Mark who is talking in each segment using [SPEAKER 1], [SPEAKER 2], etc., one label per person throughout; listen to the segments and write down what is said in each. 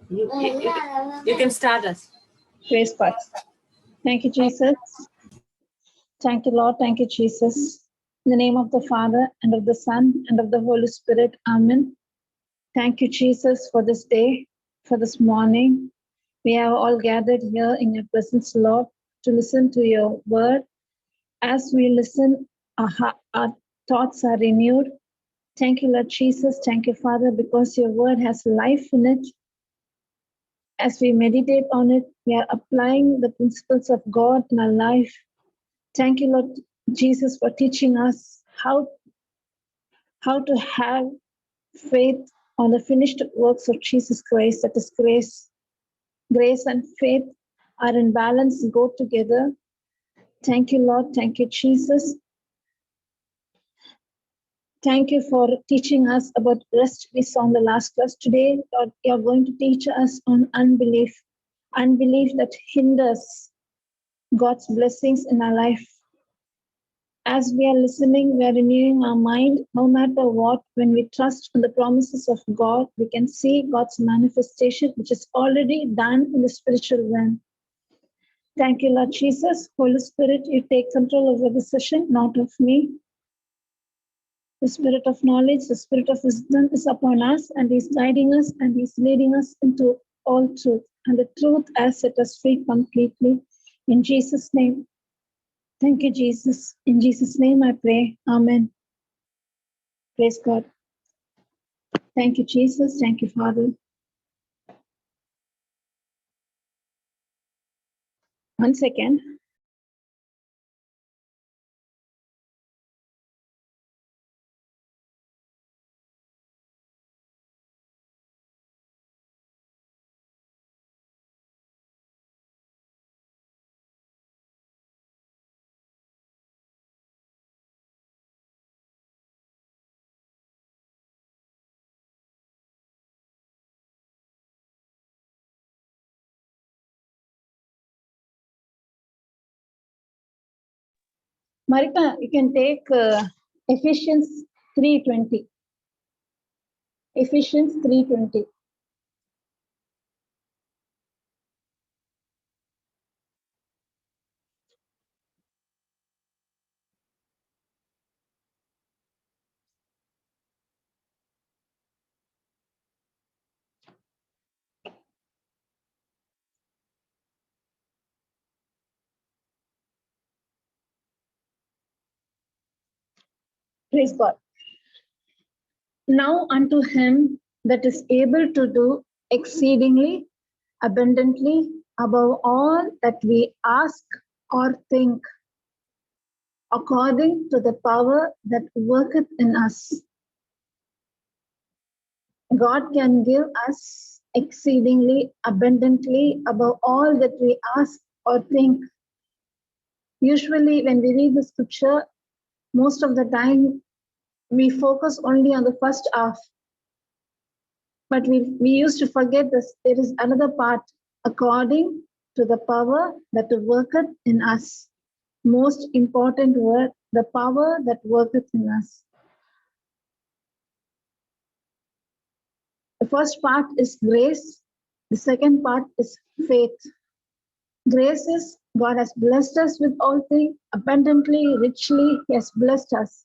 [SPEAKER 1] You can start us.
[SPEAKER 2] Praise God. Thank you, Jesus. Thank you, Lord. Thank you, Jesus. In the name of the Father, and of the Son, and of the Holy Spirit. Amen. Thank you, Jesus, for this day, for this morning. We have all gathered here in your presence, Lord, to listen to your word. As we listen, our thoughts are renewed. Thank you, Lord Jesus. Thank you, Father, because your word has life in it. As we meditate on it, we are applying the principles of God in our life. Thank you, Lord Jesus, for teaching us how to have faith on the finished works of Jesus Christ. That is grace. Grace and faith are in balance, go together. Thank you, Lord. Thank you, Jesus. Thank you for teaching us about rest we saw in the last class. Today, Lord, you are going to teach us on unbelief. Unbelief that hinders God's blessings in our life. As we are listening, we are renewing our mind. No matter what, when we trust in the promises of God, we can see God's manifestation, which is already done in the spiritual realm. Thank you, Lord Jesus. Holy Spirit, you take control over the session, not of me. The spirit of knowledge, the spirit of wisdom is upon us, and He's guiding us and He's leading us into all truth. And the truth has set us free completely. In Jesus' name. Thank you, Jesus. In Jesus' name I pray. Amen. Praise God. Thank you, Jesus. Thank you, Father. One second. Marika, you can take Ephesians 3:20. Ephesians 3:20. Praise God. Now unto him that is able to do exceedingly abundantly above all that we ask or think, according to the power that worketh in us. God can give us exceedingly abundantly above all that we ask or think. Usually, when we read the scripture, most of the time we focus only on the first half. But we used to forget this. There is another part, according to the power that worketh in us. Most important word, the power that worketh in us. The first part is grace. The second part is faith. Grace is God has blessed us with all things abundantly, richly. He has blessed us.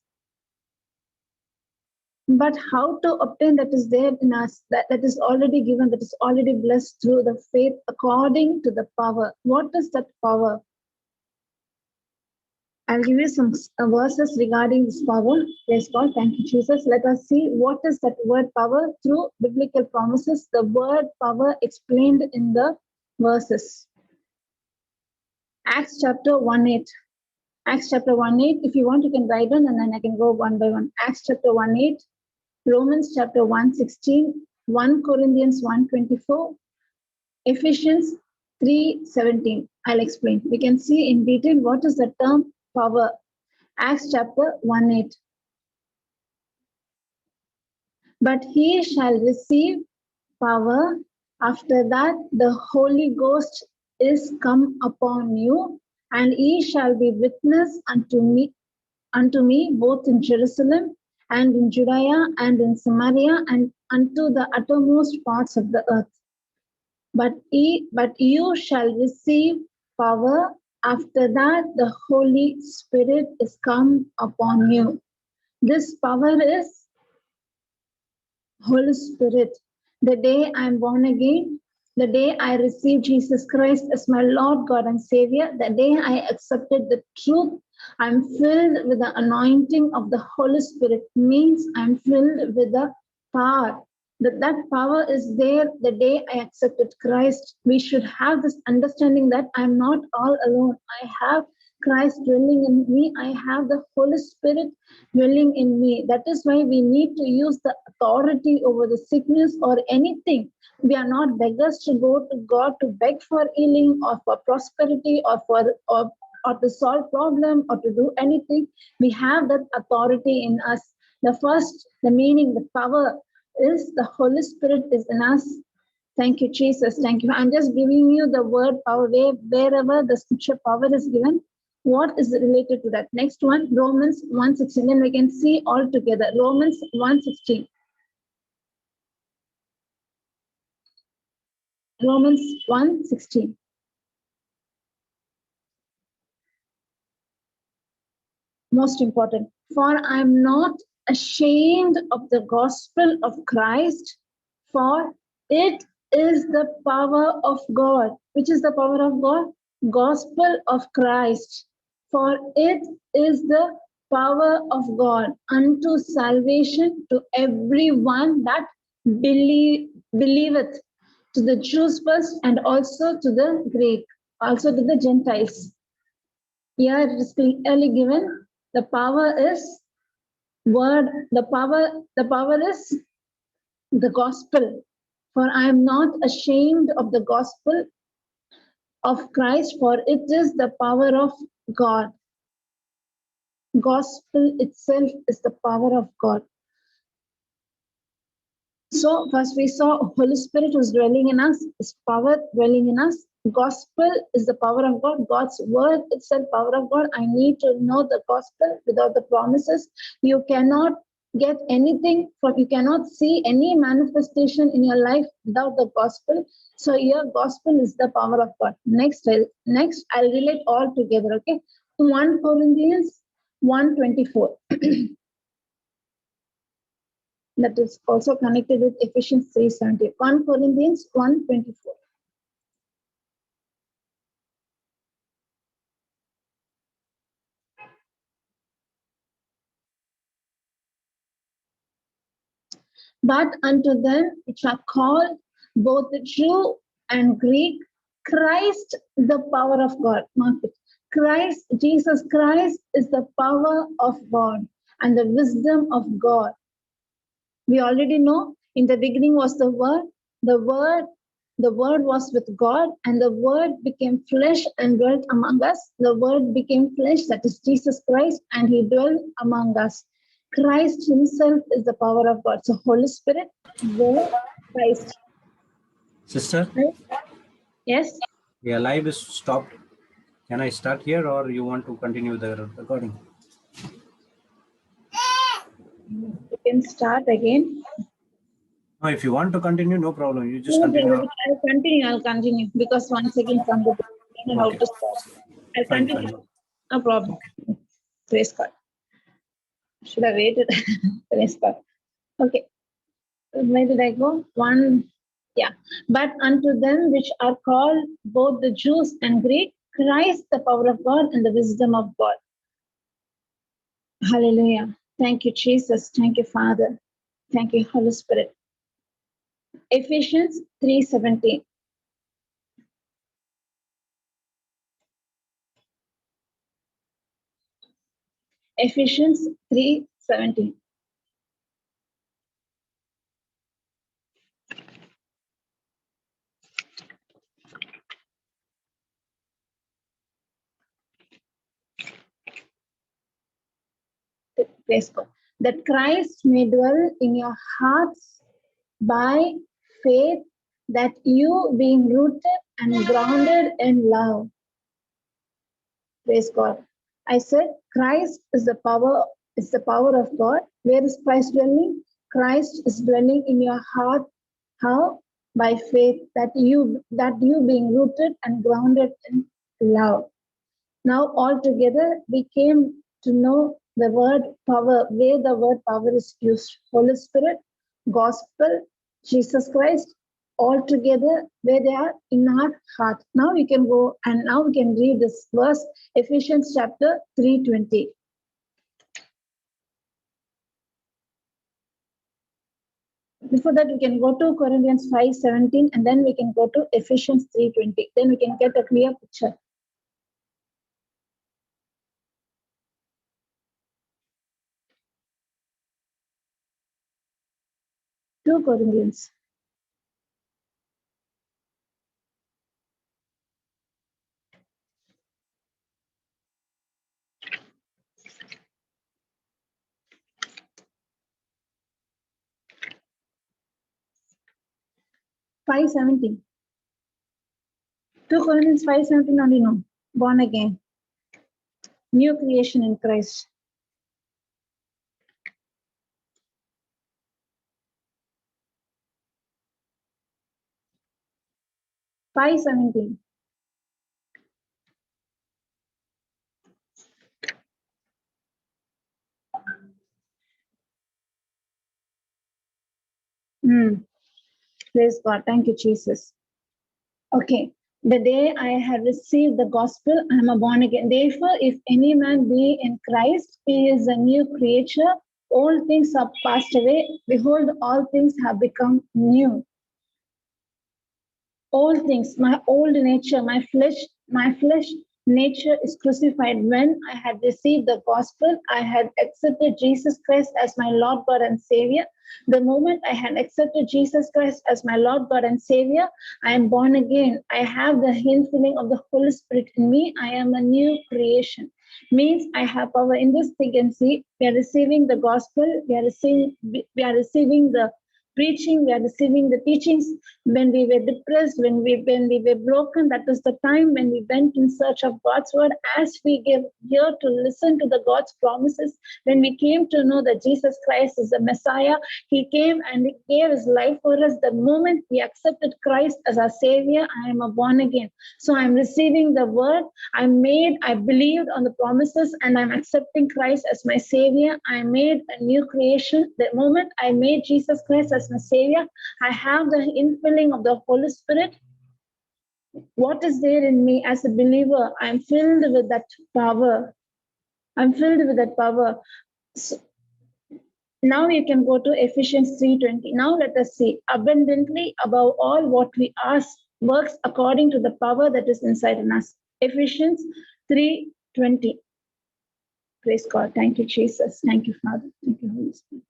[SPEAKER 2] But how to obtain that is there in us, that is already given, that is already blessed through the faith according to the power. What is that power? I'll give you some verses regarding this power. Praise God. Thank you, Jesus. Let us see what is that word power through biblical promises. The word power explained in the verses. Acts chapter 1:8. Acts chapter 1:8. If you want, you can write down and then I can go one by one. Acts chapter 1:8. Romans chapter 1:16. 1 Corinthians 1:24. Ephesians 3:17. I'll explain. We can see in detail what is the term power. Acts chapter 1:8. But he shall receive power after that the Holy Ghost is come upon you, and ye shall be witness unto me both in Jerusalem and in Judea and in Samaria and unto the uttermost parts of the earth. But you shall receive power after that the Holy Spirit is come upon you. This power is Holy Spirit. The day I'm born again, the day I received Jesus Christ as my Lord, God, and Savior, the day I accepted the truth, I'm filled with the anointing of the Holy Spirit, means I'm filled with the power. That power is there the day I accepted Christ. We should have this understanding that I'm not all alone. I have Christ dwelling in me. I have the Holy Spirit dwelling in me. That is why we need to use the authority over the sickness or anything. We are not beggars to go to God to beg for healing or for prosperity or to solve problem or to do anything. We have that authority in us. The meaning, the power is the Holy Spirit is in us. Thank you, Jesus. Thank you. I'm just giving you the word power wherever the scripture power is given. What is related to that? Next one, Romans 1:16. Then we can see all together. Romans 1:16. Romans 1:16. Most important. For I'm not ashamed of the gospel of Christ, for it is the power of God. Which is the power of God? Gospel of Christ. For it is the power of God unto salvation to everyone that believeth, to the Jews first and also to the Greek, also to the Gentiles. Here it is clearly given. The power is word. The power is the gospel. For I am not ashamed of the gospel of Christ, for it is the power of God. Gospel itself is the power of God. So first we saw Holy Spirit who's dwelling in us, is power dwelling in us. Gospel is the power of God. God's word itself, power of God. I need to know the gospel without the promises. You cannot get anything from, you cannot see any manifestation in your life without the gospel. So here gospel is the power of God. Next I'll relate all together, okay? 1 Corinthians 1:24. That is also connected with Ephesians 3:17. 1 Corinthians 1:24. But unto them which are called, both the Jew and Greek, Christ, the power of God. Mark it. Christ, Jesus Christ is the power of God and the wisdom of God. We already know in the beginning was the Word. The Word was with God, and the Word became flesh and dwelt among us. The Word became flesh, that is Jesus Christ, and He dwelt among us. Christ Himself is the power of God. So Holy Spirit, Word, Christ.
[SPEAKER 3] Sister?
[SPEAKER 2] Yes?
[SPEAKER 3] Yeah, live is stopped. Can I start here or you want to continue the recording?
[SPEAKER 2] You can start again.
[SPEAKER 3] No, if you want to continue, no problem. You just
[SPEAKER 2] No,
[SPEAKER 3] continue.
[SPEAKER 2] I'll continue because once again from the beginning, how to start. I'll
[SPEAKER 3] Fine,
[SPEAKER 2] continue.
[SPEAKER 3] fine.
[SPEAKER 2] No problem. Praise God. Should have waited. Praise God. Okay. Where did I go? Yeah. But unto them which are called, both the Jews and Greek, Christ, the power of God and the wisdom of God. Hallelujah. Thank you, Jesus. Thank you, Father. Thank you, Holy Spirit. Ephesians 3:17. Ephesians 3:17. Praise God. That Christ may dwell in your hearts by faith, that you being rooted and grounded in love. Praise God. I said Christ is the power of God. Where is Christ dwelling? Christ is dwelling in your heart. How? By faith, that you being rooted and grounded in love. Now all together we came to know the word power, where the word power is used. Holy Spirit, gospel, Jesus Christ, all together where they are in our heart. Now we can go and now we can read this verse, Ephesians chapter 3:20. Before that, we can go to Corinthians 5:17 and then we can go to Ephesians 3:20. Then we can get a clear picture. 2 Corinthians. Five 17. 2 Corinthians 5:17 only, no. Born again. New creation in Christ. Five 17. Praise God. Thank you, Jesus. Okay. The day I have received the gospel, I am a born again. Therefore, if any man be in Christ, he is a new creature. All things are passed away. Behold, all things have become new. All things, my old nature, my flesh nature is crucified. When I had received the gospel, I had accepted Jesus Christ as my Lord, God, and Savior. The moment I had accepted Jesus Christ as my Lord, God, and Savior, I am born again. I have the infilling of the Holy Spirit in me. I am a new creation. Means I have power. In this thing and see, we are receiving the gospel, we are receiving the preaching, we are receiving the teachings. When we were depressed, when we were broken, that was the time when we went in search of God's word. As we gave ear to listen to the God's promises, when we came to know that Jesus Christ is the Messiah, he came and he gave his life for us. The moment we accepted Christ as our Savior, I am a born again. So I'm receiving the word. I believed on the promises, and I'm accepting Christ as my Savior. I made a new creation. The moment I made Jesus Christ as my Savior, I have the infilling of the Holy Spirit. What is there in me as a believer? I'm filled with that power. I'm filled with that power. So now you can go to Ephesians 3:20. Now let us see. Abundantly above all what we ask works according to the power that is inside in us. Ephesians 3:20. Praise God. Thank you, Jesus. Thank you, Father. Thank you, Holy Spirit.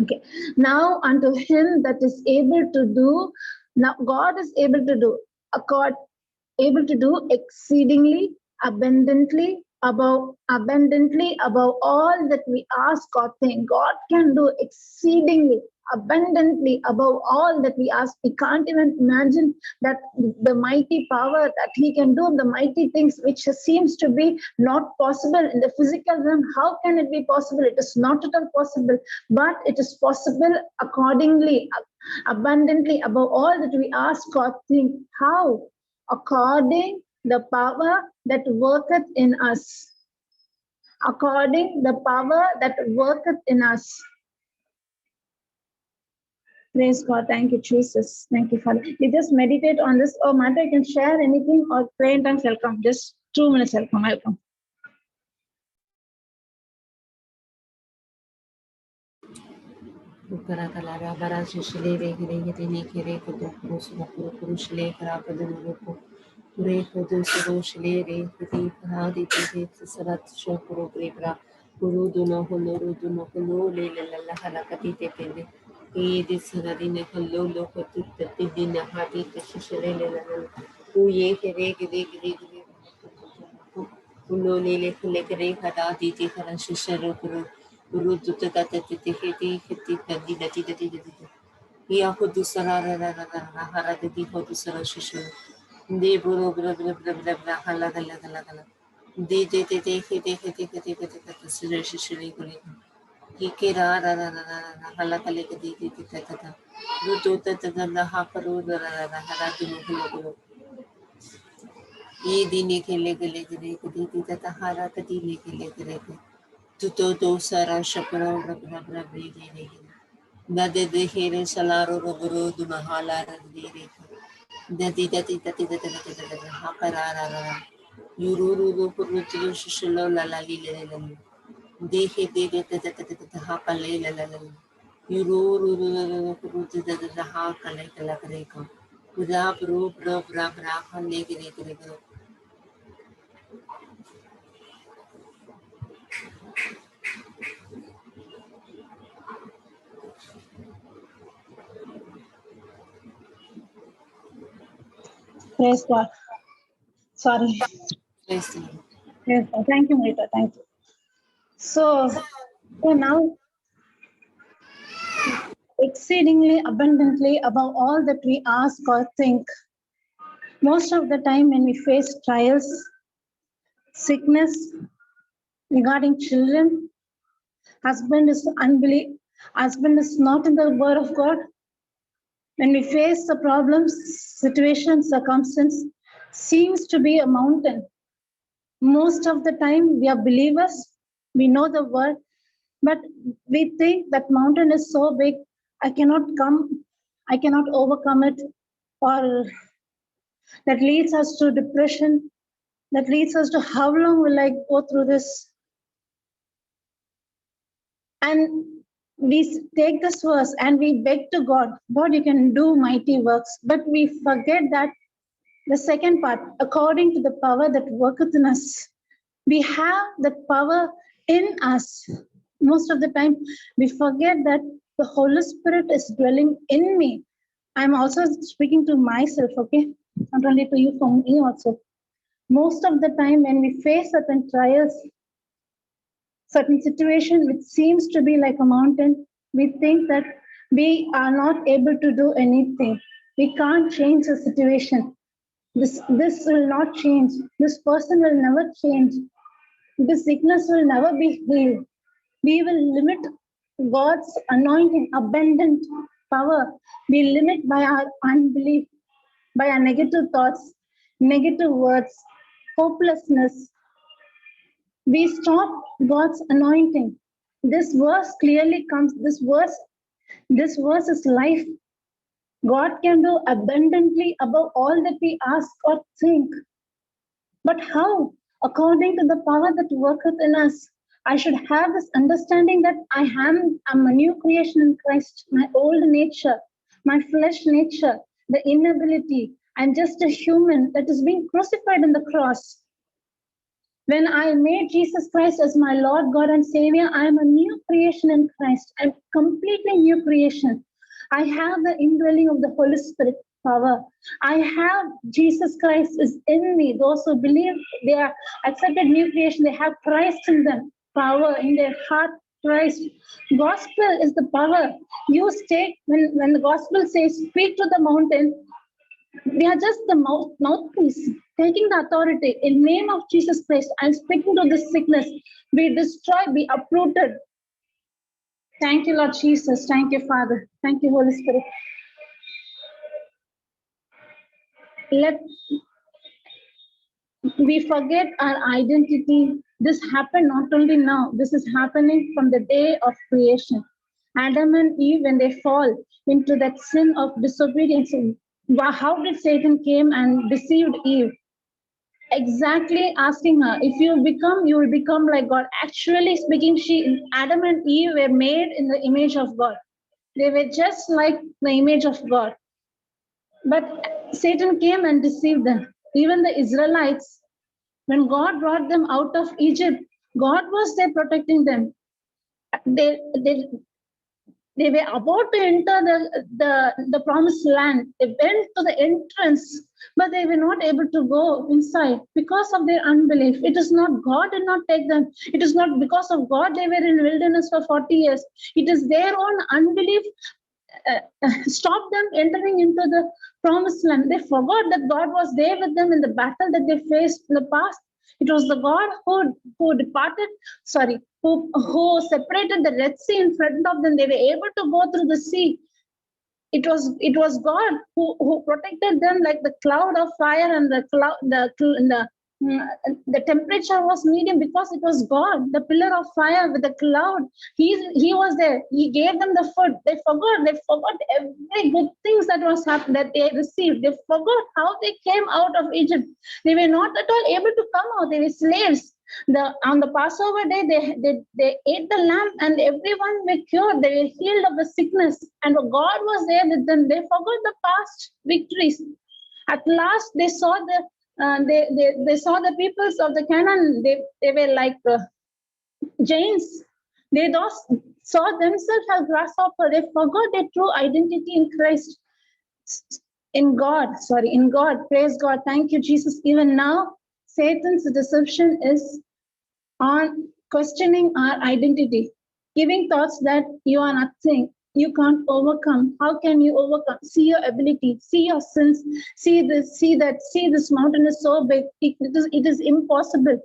[SPEAKER 2] Okay. Now unto him that is able to do, now God is able to do, able to do exceedingly abundantly above all that we ask or think. God can do exceedingly abundantly above all that we ask. We can't even imagine that the mighty power that he can do, the mighty things which seems to be not possible in the physical realm. How can it be possible? It is not at all possible, but it is possible accordingly, abundantly above all that we ask or think. How? According the power that worketh in us. According the power that worketh in us. Praise God. Thank you, Jesus. Thank you, Father. You just meditate on this. Oh, Mother, you can share anything or pray in tongues. I'll come. Just 2 minutes. I'll come.
[SPEAKER 1] Ukarakala bara shishile rekere yetene kere kodo kurusuma kurushile karakadu nuruko kure kodo suroshile rekere paradi tete sarat shokuro brebra kuru duno holo le la halakati tete e this haradine holo lo kotu tete dina hadi te shishile le la uye kere ulo le kere hada tete hara shishiro kuru Urutu tata tete heti heti tadi dati dati dati. Ia hodu sarara hara dati hodu sara shishu. De bro bra hala. De heti sira shishu le kuri. Ike ra ra ra ra ra ra hala kale ke di ta ta ta. Ru tu ta ta ta na ha karu ra ra ra ra hala tu mu kulo kulo. Ye di ne ke le ke le ke le ke di ta ta hara ka di le ke le ke le ke. Tu to sara shapra ra ra ra re re re. Na de here salaro ro ro du na hala ra re re. Dati dati dati dati dati dati ha kara ra ra ra. Yuru ru ru puru tu shishlo la la li le le le. Dehe de de de de de de ha kale la la la. Yuru ru ru ru ru puru tu de de ha kale kala kare ka. Pura puru pura pura pura kale kare kare kare.
[SPEAKER 2] Praise God. Sorry.
[SPEAKER 1] Praise the Lord.
[SPEAKER 2] Praise God. Thank you, Marita. Thank you. So now, exceedingly abundantly above all that we ask or think. Most of the time, when we face trials, sickness, regarding children, husband is husband is not in the word of God. When we face the problems, situation, circumstance, seems to be a mountain. Most of the time, we are believers, we know the word, but we think that mountain is so big, I cannot overcome it, or that leads us to depression, that leads us to how long will I go through this? And we take this verse and we beg to God, God, you can do mighty works, but we forget that the second part, according to the power that worketh in us. We have that power in us. Most of the time, we forget that the Holy Spirit is dwelling in me. I'm also speaking to myself, okay? Not only to you, for me also. Most of the time, when we face certain trials, certain situation which seems to be like a mountain, we think that we are not able to do anything. We can't change the situation. This will not change. This person will never change. This sickness will never be healed. We will limit God's anointing, abundant power. We limit by our unbelief, by our negative thoughts, negative words, hopelessness. We stop God's anointing. This verse clearly comes. This verse is life. God can do abundantly above all that we ask or think. But how? According to the power that worketh in us. I should have this understanding that I'm a new creation in Christ. My old nature, my flesh nature, the inability. I'm just a human that is being crucified on the cross. When I made Jesus Christ as my Lord, God, and Savior, I am a new creation in Christ. I'm completely new creation. I have the indwelling of the Holy Spirit power. I have Jesus Christ is in me. Those who believe they are accepted new creation, they have Christ in them, power in their heart. Christ. Gospel is the power. You stay when the gospel says, speak to the mountain. We are just the mouthpiece, taking the authority in name of Jesus Christ. I'm speaking to this sickness. Be destroyed, be uprooted. Thank you, Lord Jesus. Thank you, Father. Thank you, Holy Spirit. Let we forget our identity. This happened not only now, this is happening from the day of creation. Adam and Eve, when they fall into that sin of disobedience, how did Satan came and deceived Eve? Exactly asking her, if you will become like God. Actually speaking, Adam and Eve were made in the image of God. They were just like the image of God. But Satan came and deceived them. Even the Israelites, when God brought them out of Egypt, God was there protecting them. They were about to enter the promised land. They went to the entrance, but they were not able to go inside because of their unbelief. It is not God did not take them. It is not because of God they were in wilderness for 40 years. It is their own unbelief stopped them entering into the promised land. They forgot that God was there with them in the battle that they faced in the past. It was the God who departed. Sorry, who separated the Red Sea in front of them. They were able to go through the sea. It was God who protected them, like the cloud of fire, and the temperature was medium because it was God, the pillar of fire with the cloud. He was there. He gave them the food. They forgot every good things that was happened, that they received. They forgot how they came out of Egypt. They were not at all able to come out. They were slaves. On the Passover day, they ate the lamb, and everyone were cured. They were healed of the sickness, and God was there with them. They forgot the past victories. At last, they saw they saw the peoples of the Canaan. They were like giants. They saw themselves as grasshopper. They forgot their true identity in Christ, in God. Praise God. Thank you, Jesus. Even now, Satan's deception is on questioning our identity, giving thoughts that you are nothing, you can't overcome. How can you overcome? See your ability, see your sins, see this mountain is so big. It is impossible.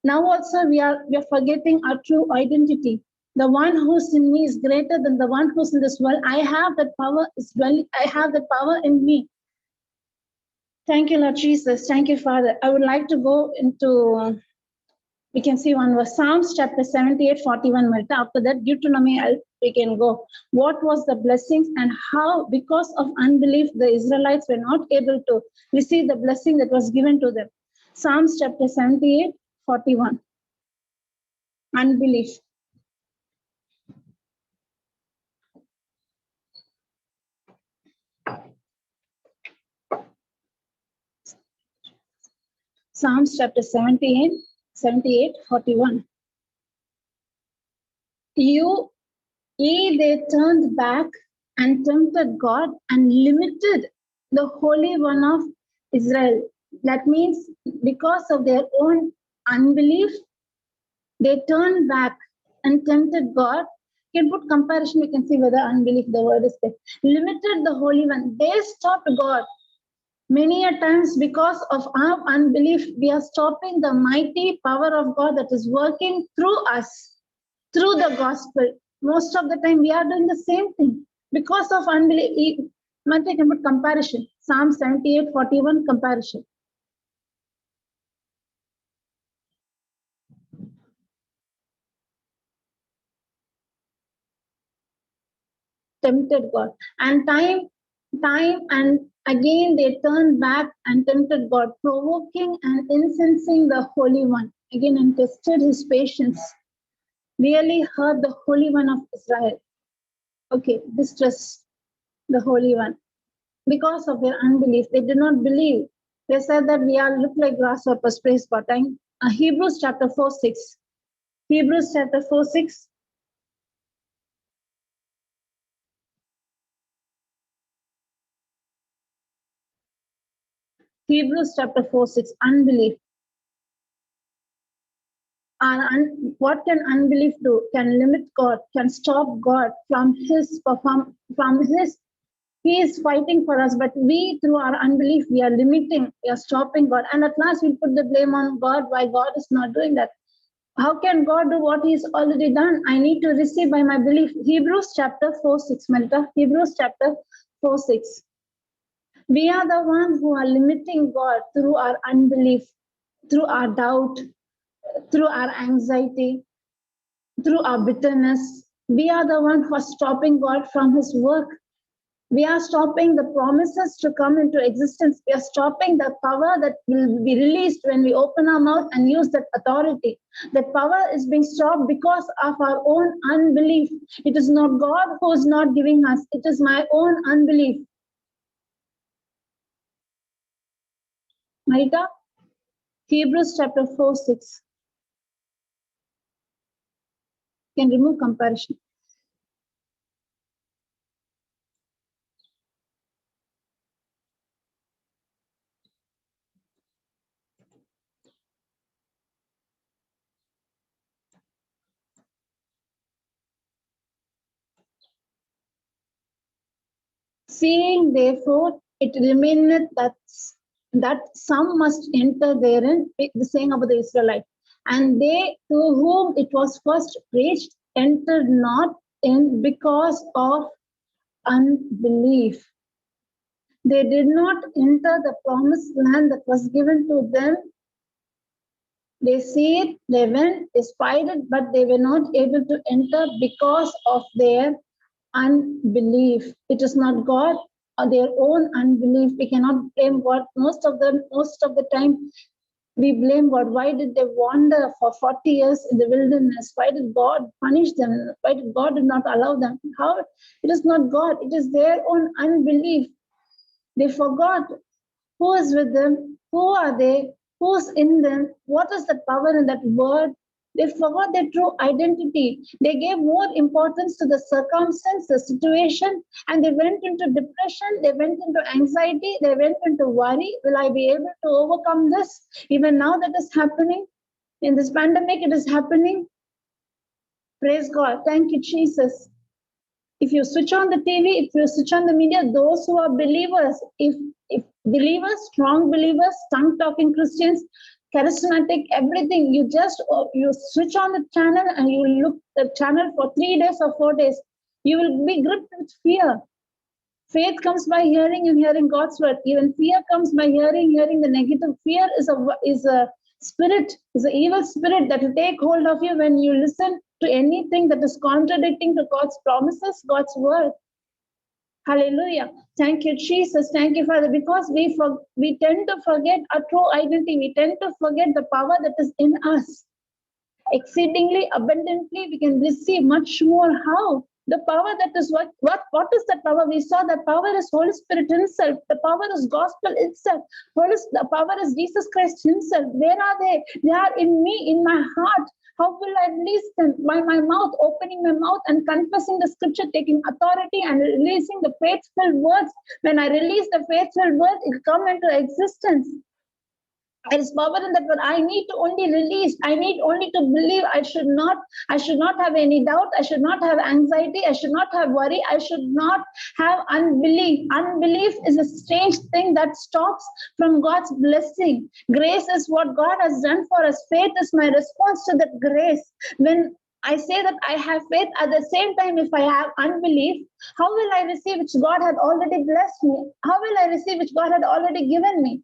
[SPEAKER 2] Now also we are forgetting our true identity. The one who's in me is greater than the one who's in this world. I have that power as well. I have the power in me. Thank you, Lord Jesus. Thank you, Father. I would like to go into, we can see one verse, Psalms chapter 78, 41. After that, Deuteronomy, we can go. What was the blessings and how, because of unbelief, the Israelites were not able to receive the blessing that was given to them. Psalms chapter 78, 41. Unbelief. Psalms chapter 78, 41. They turned back and tempted God and limited the Holy One of Israel. That means because of their own unbelief, they turned back and tempted God. You can put comparison, you can see whether unbelief, the word is there. Limited the Holy One. They stopped God. Many a times, because of our unbelief, we are stopping the mighty power of God that is working through us, through the gospel. Most of the time, we are doing the same thing because of unbelief. I can put comparison. Psalm 78, 41, comparison. Tempted God. And time and again they turned back and tempted God, provoking and incensing the Holy One. Again, and tested his patience. Really hurt the Holy One of Israel. Okay, distress the Holy One. Because of their unbelief, they did not believe. They said that we are look like grasshoppers. Praise God. Hebrews chapter 4, 6. Hebrews chapter 4, 6. Hebrews chapter 4, 6. Unbelief. What can unbelief do? Can limit God, can stop God from his. He is fighting for us, but we, through our unbelief, we are limiting, we are stopping God. And at last we put the blame on God, why God is not doing that. How can God do what he's already done? I need to receive by my belief. Hebrews chapter 4, 6, Melita. Hebrews chapter 4, 6. We are the ones who are limiting God through our unbelief, through our doubt, through our anxiety, through our bitterness. We are the one who are stopping God from his work. We are stopping the promises to come into existence. We are stopping the power that will be released when we open our mouth and use that authority. That power is being stopped because of our own unbelief. It is not God who is not giving us. It is my own unbelief. Marita? Hebrews chapter 4, 6. You can remove comparison. Seeing therefore it remaineth that some must enter therein, the saying about the Israelites. And they to whom it was first preached entered not in because of unbelief. They did not enter the promised land that was given to them. They see it, they went, they spied it, but they were not able to enter because of their unbelief. It is not God or their own unbelief. We cannot blame God. Most of the time, we blame God. Why did they wander for 40 years in the wilderness? Why did God punish them? Why did God not allow them? How? It is not God. It is their own unbelief. They forgot who is with them, who are they, who's in them, what is the power in that word. They forgot their true identity. They gave more importance to the circumstance, the situation, and they went into depression, they went into anxiety, they went into worry. Will I be able to overcome this? Even now that is happening. In this pandemic, it is happening. Praise God. Thank you, Jesus. If you switch on the TV, if you switch on the media, those who are believers, if believers, strong believers, tongue-talking Christians, charismatic, everything, you switch on the channel and you look the channel for 3 days or 4 days, you will be gripped with fear. Faith comes by hearing and hearing God's word. Even fear comes by hearing the negative. Fear is a spirit, is an evil spirit that will take hold of you when you listen to anything that is contradicting to God's promises, God's word. Hallelujah. Thank you, Jesus. Thank you, Father. Because we tend to forget our true identity. We tend to forget the power that is in us. Exceedingly abundantly, we can receive much more. How? The power that is what is that power? We saw that power is Holy Spirit Himself. The power is gospel itself. The power is Jesus Christ Himself. Where are they? They are in me, in my heart. How will I release them? By my mouth, opening my mouth and confessing the scripture, taking authority and releasing the faithful words. When I release the faithful words, it will come into existence. There is power in that word. I need to only release. I need only to believe. I should not have any doubt. I should not have anxiety. I should not have worry. I should not have unbelief. Unbelief is a strange thing that stops from God's blessing. Grace is what God has done for us. Faith is my response to that grace. When I say that I have faith, at the same time, if I have unbelief, how will I receive which God had already blessed me? How will I receive which God had already given me?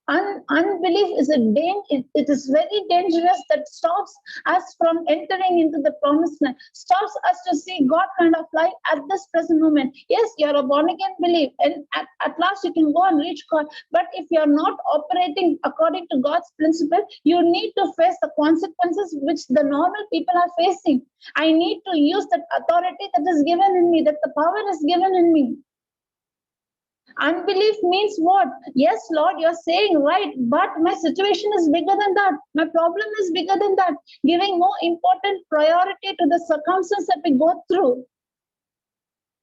[SPEAKER 2] Unbelief is it is very dangerous, that stops us from entering into the promised land, stops us to see God kind of life at this present moment. Yes, you're a born again believer, and at last you can go and reach God. But if you're not operating according to God's principle, you need to face the consequences which the normal people are facing. I need to use that authority that is given in me, that the power is given in me. Unbelief means what? Yes, Lord, you're saying right, but my situation is bigger than that. My problem is bigger than that. Giving more important priority to the circumstances that we go through.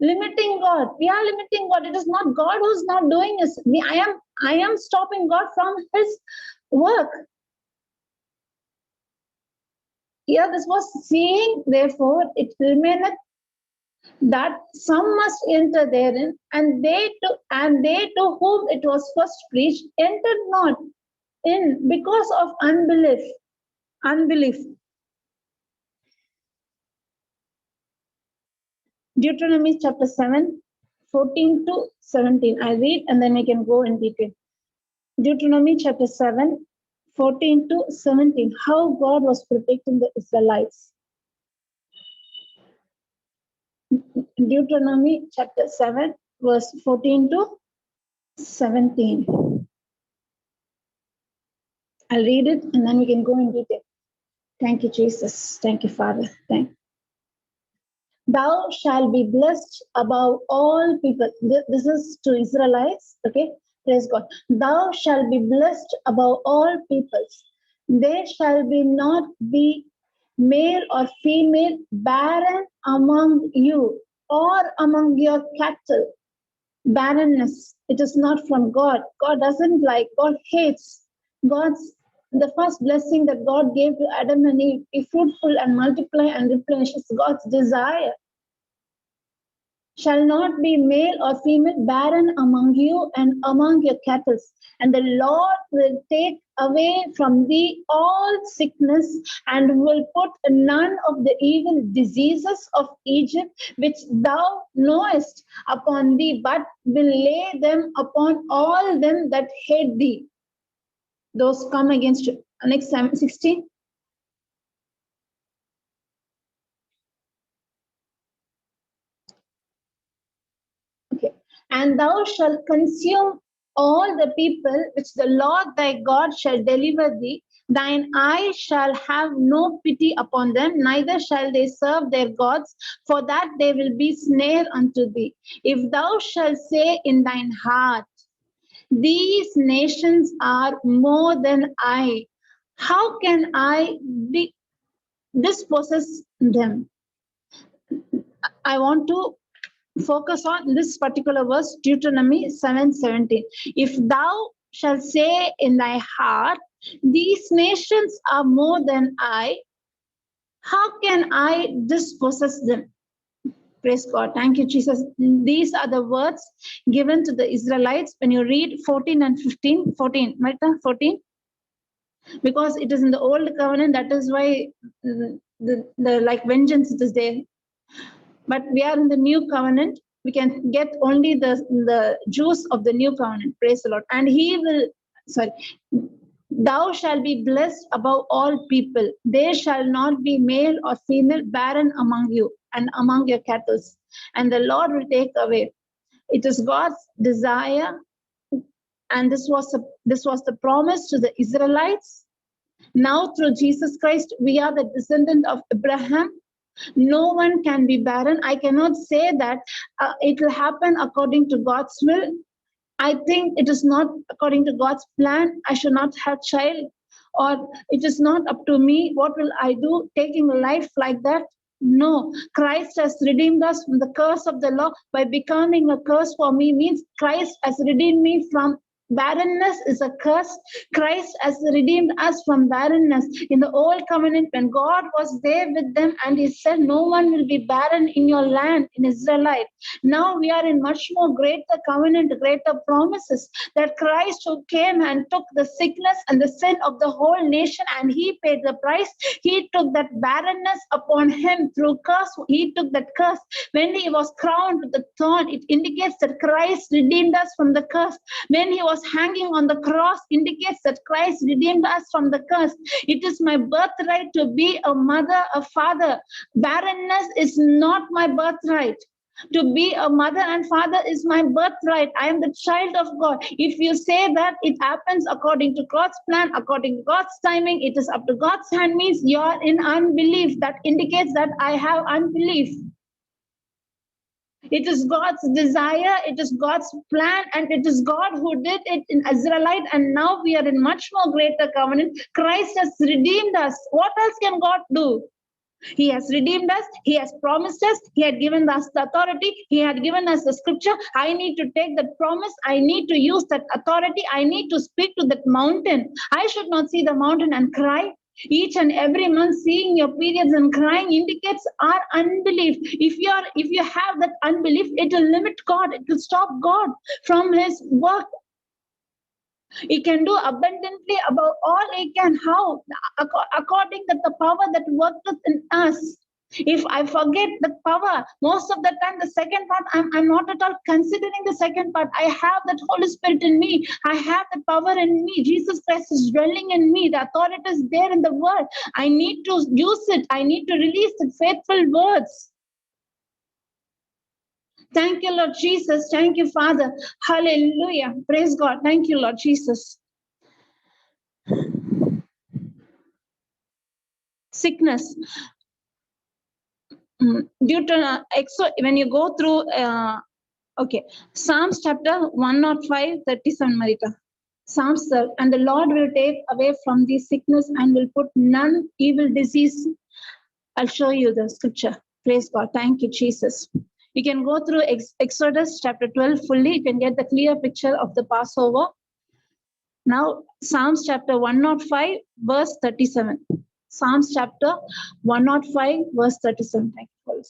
[SPEAKER 2] Limiting God. We are limiting God. It is not God who's not doing this. I am stopping God from His work. Here this was seeing, therefore it remaineth that some must enter therein, and they to whom it was first preached entered not in because of unbelief. Deuteronomy chapter 7, 14 to 17. I read and then we can go in detail. Deuteronomy chapter 7, 14 to 17. How God was protecting the Israelites. Deuteronomy chapter 7, verse 14 to 17. I'll read it and then we can go in detail. Thank you, Jesus. Thank you, Father. Thank you. Thou shalt be blessed above all people. This is to Israelites. Okay, praise God. Thou shalt be blessed above all peoples. There shall be not be male or female barren among you or among your cattle. Barrenness, it is not from God. God doesn't like, God hates. The first blessing that God gave to Adam and Eve, be fruitful and multiply and replenish, is God's desire. shall not be male or female barren among you and among your cattle. And the Lord will take away from thee all sickness and will put none of the evil diseases of Egypt, which thou knowest, upon thee, but will lay them upon all them that hate thee. Those come against you. Next, 16. Okay. And thou shalt consume all the people which the Lord thy God shall deliver thee. Thine eye shall have no pity upon them, neither shall they serve their gods, for that they will be snare unto thee. If thou shalt say in thine heart, these nations are more than I, how can I dispossess them? I want to focus on this particular verse, Deuteronomy 7:17. If thou shalt say in thy heart, these nations are more than I, how can I dispossess them? Praise God. Thank you, Jesus. These are the words given to the Israelites when you read 14 and 15. 14, Martha, 14. Because it is in the old covenant, that is why the like vengeance it is there. But we are in the new covenant. We can get only the juice of the new covenant. Praise the Lord. And thou shalt be blessed above all people. There shall not be male or female barren among you and among your cattle. And the Lord will take away. It is God's desire. And this was the promise to the Israelites. Now through Jesus Christ, we are the descendant of Abraham. No one can be barren. I cannot say that it will happen according to God's will. I think it is not according to God's plan. I should not have child, or it is not up to me. What will I do taking a life like that? No, Christ has redeemed us from the curse of the law by becoming a curse for me. Means Christ has redeemed me from barrenness is a curse. Christ has redeemed us from barrenness. In the old covenant, when God was there with them and he said, no one will be barren in your land, in Israelite. Now we are in much more greater covenant, greater promises, that Christ who came and took the sickness and the sin of the whole nation, and he paid the price. He took that barrenness upon him through curse. He took that curse. When he was crowned with the thorn, it indicates that Christ redeemed us from the curse. When he was hanging on the cross, indicates that Christ redeemed us from the curse. It is my birthright to be a mother, a father. Barrenness is not my birthright. To be a mother and father is my birthright. I am the child of God. If you say that it happens according to God's plan, according to God's timing, it is up to God's hand, means you are in unbelief. That indicates that I have unbelief. It is God's desire, it is God's plan, and it is God who did it in Israelite, and now we are in much more greater covenant. Christ has redeemed us. What else can God do? He has redeemed us. He has promised us. He had given us the authority. He had given us the scripture. I need to take that promise. I need to use that authority. I need to speak to that mountain. I should not see the mountain and cry. Each and every month seeing your periods and crying indicates our unbelief. If you have that unbelief, it will limit God. It will stop God from his work. He can do abundantly above all he can. How? According to the power that worketh in us. If I forget the power, most of the time, the second part, I'm not at all considering the second part. I have that Holy Spirit in me. I have the power in me. Jesus Christ is dwelling in me. The authority is there in the word. I need to use it. I need to release the faithful words. Thank you, Lord Jesus. Thank you, Father. Hallelujah. Praise God. Thank you, Lord Jesus. Sickness. Deuteronomy, when you go through, Psalms chapter 105, 37, Marita. Psalms, and the Lord will take away from thee sickness and will put none evil disease. I'll show you the scripture. Praise God. Thank you, Jesus. You can go through Exodus chapter 12 fully. You can get the clear picture of the Passover. Now, Psalms chapter 105, verse 37. Psalms chapter 105, verse 37. Thank you.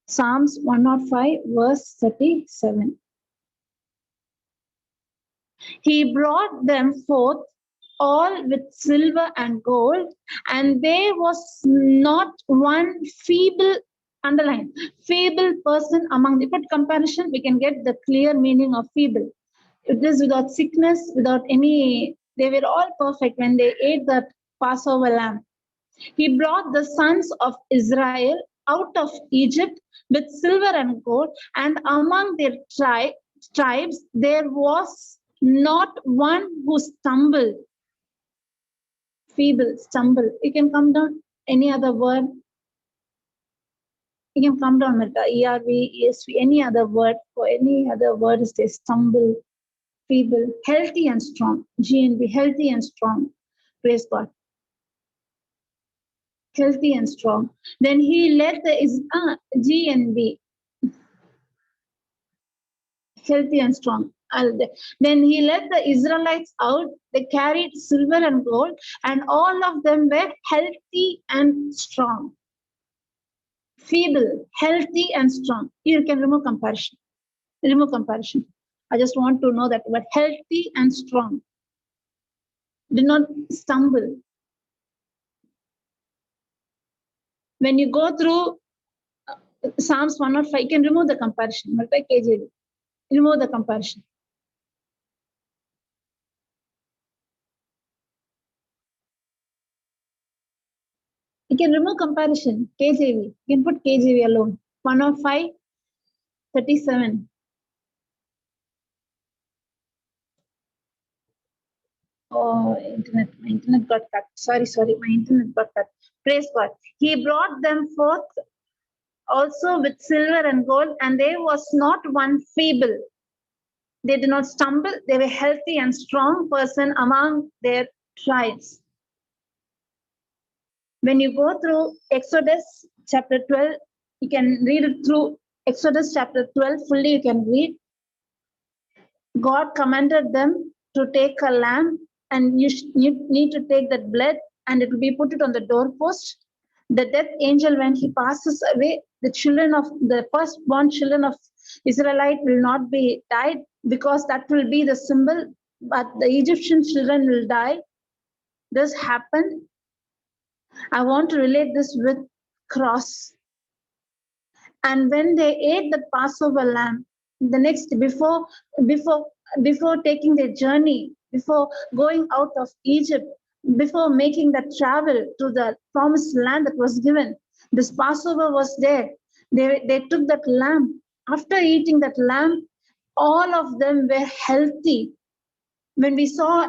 [SPEAKER 2] Psalms 105, verse 37. He brought them forth all with silver and gold, and there was not one feeble, underline, feeble person among them. Put comparison, we can get the clear meaning of feeble. It is without sickness, without any, they were all perfect when they ate that Passover lamb. He brought the sons of Israel out of Egypt with silver and gold, and among their tribes there was not one who stumbled. Feeble, stumble. You can come down any other word. You can come down with the ERV, ESV, any other word. For any other word is they stumble, feeble, healthy and strong. GNB, healthy and strong. Praise God. Healthy and strong. Then he led the GNB, healthy and strong. Then he led the Israelites out. They carried silver and gold, and all of them were healthy and strong. Feeble, healthy and strong. You can remove comparison. Remove comparison. I just want to know that word, healthy and strong. Do not stumble. When you go through Psalms 105, you can remove the comparison. Multiply KJV. Remove the comparison. You can remove comparison. KJV. You can put KJV alone. 105, 37. Oh, my internet got cut. Sorry, my internet got cut. Praise God. He brought them forth also with silver and gold, and there was not one feeble. They did not stumble. They were healthy and strong person among their tribes. When you go through Exodus chapter 12, you can read it through Exodus chapter 12 fully. You can read. God commanded them to take a lamb, and you need to take that blood, and it will be put it on the doorpost. The death angel, when he passes away, the firstborn children of Israelite will not be died, because that will be the symbol, but the Egyptian children will die. This happened. I want to relate this with cross. And when they ate the Passover lamb, the next before taking their journey, before going out of Egypt, before making that travel to the promised land that was given, this Passover was there. They took that lamb. After eating that lamb, all of them were healthy. When we saw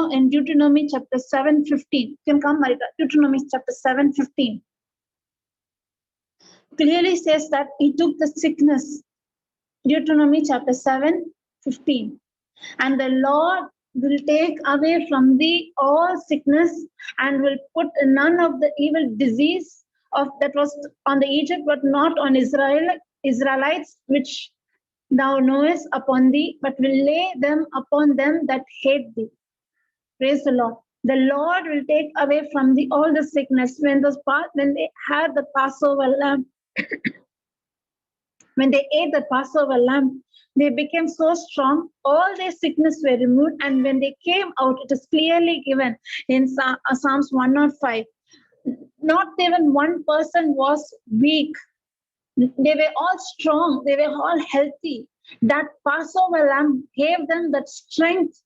[SPEAKER 2] in Deuteronomy chapter 7:15, you can come, Marita, Deuteronomy chapter 7:15. Clearly says that he took the sickness. Deuteronomy chapter 7:15. And the Lord will take away from thee all sickness, and will put none of the evil disease that was on the Egypt, but not on Israelites, which thou knowest upon thee, but will lay them upon them that hate thee. Praise the Lord. The Lord will take away from thee all the sickness. When they had the Passover lamb, when they ate the Passover lamb, they became so strong, all their sickness were removed. And when they came out, it is clearly given in Psalms 105. Not even one person was weak. They were all strong. They were all healthy. That Passover lamb gave them that strength.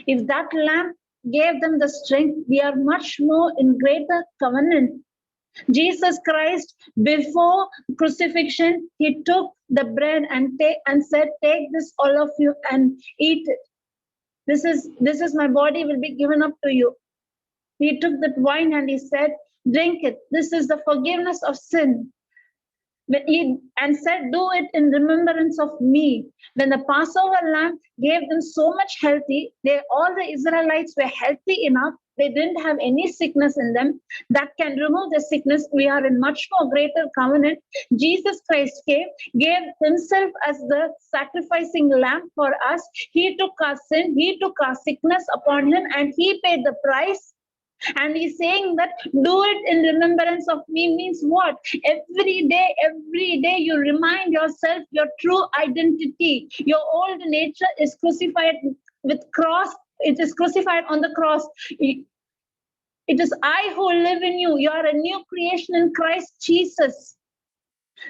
[SPEAKER 2] If that lamb gave them the strength, we are much more in greater covenant. Jesus Christ, before crucifixion, he took the bread and said, "Take this, all of you, and eat it. This is my body will be given up to you." He took that wine and he said, "Drink it. This is the forgiveness of sin." And said, "Do it in remembrance of me." When the Passover lamb gave them so much healthy, all the Israelites were healthy enough. They didn't have any sickness in them that can remove the sickness. We are in much more greater covenant. Jesus Christ gave himself as the sacrificing lamb for us. He took our sin, he took our sickness upon him, and he paid the price. And he's saying that do it in remembrance of me means what? Every day you remind yourself your true identity. Your old nature is crucified with cross. It is crucified on the cross. It is I who live in you. You are a new creation in Christ Jesus.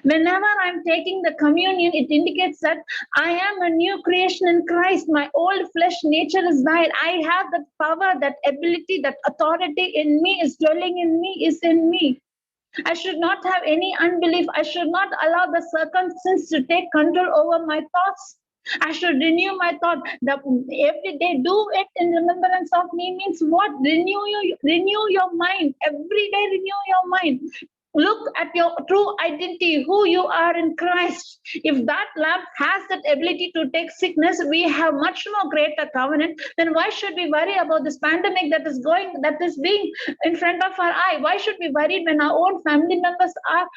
[SPEAKER 2] Whenever I'm taking the communion, it indicates that I am a new creation in Christ. My old flesh nature is died. I have that power, that ability, that authority in me is dwelling in me, is in me. I should not have any unbelief. I should not allow the circumstance to take control over my thoughts. I should renew my thought. Every day, do it in remembrance of me means what? Renew your mind. Every day, renew your mind. Look at your true identity, who you are in Christ. If that lamp has that ability to take sickness, we have much more greater covenant. Then why should we worry about this pandemic that is being in front of our eye? Why should we worry when our own family members are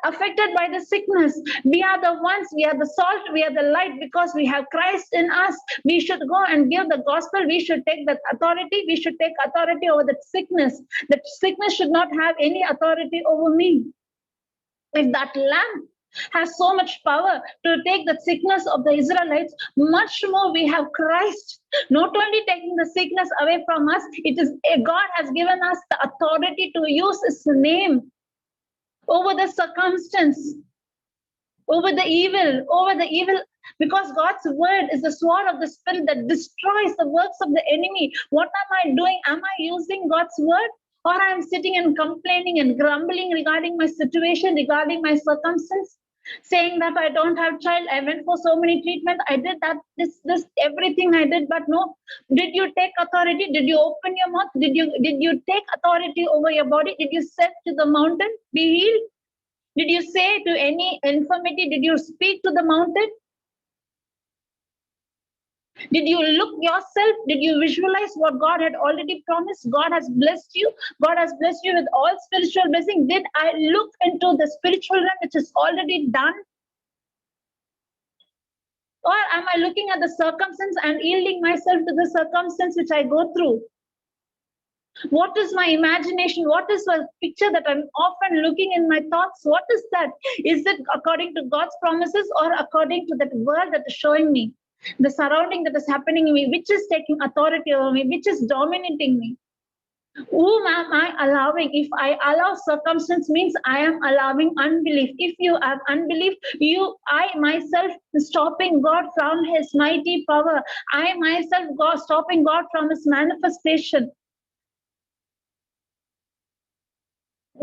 [SPEAKER 2] affected by the sickness? We are the ones, we are the salt, we are the light because we have Christ in us. We should go and give the gospel. We should take that authority. We should take authority over that sickness. That sickness should not have any authority over me. If that lamp has so much power to take the sickness of the Israelites, much more we have Christ. Not only taking the sickness away from us, it is God has given us the authority to use His name over the circumstance, over the evil, because God's word is the sword of the Spirit that destroys the works of the enemy. What am I doing? Am I using God's word? Or I'm sitting and complaining and grumbling regarding my situation, regarding my circumstance, saying that I don't have child, I went for so many treatments, I did that, this, everything I did, but no. Did you take authority? Did you open your mouth? Did you take authority over your body? Did you say to the mountain, be healed? Did you say to any infirmity, did you speak to the mountain? Did you look yourself? Did you visualize what God had already promised? God has blessed you. God has blessed you with all spiritual blessing. Did I look into the spiritual realm which is already done? Or am I looking at the circumstance and yielding myself to the circumstance which I go through? What is my imagination? What is the picture that I'm often looking in my thoughts? What is that? Is it according to God's promises or according to that world that is showing me? The surrounding that is happening in me, which is taking authority over me, which is dominating me. Whom am I allowing? If I allow circumstance means I am allowing unbelief. If you have unbelief, I myself stopping God from His mighty power. I myself stopping God from His manifestation.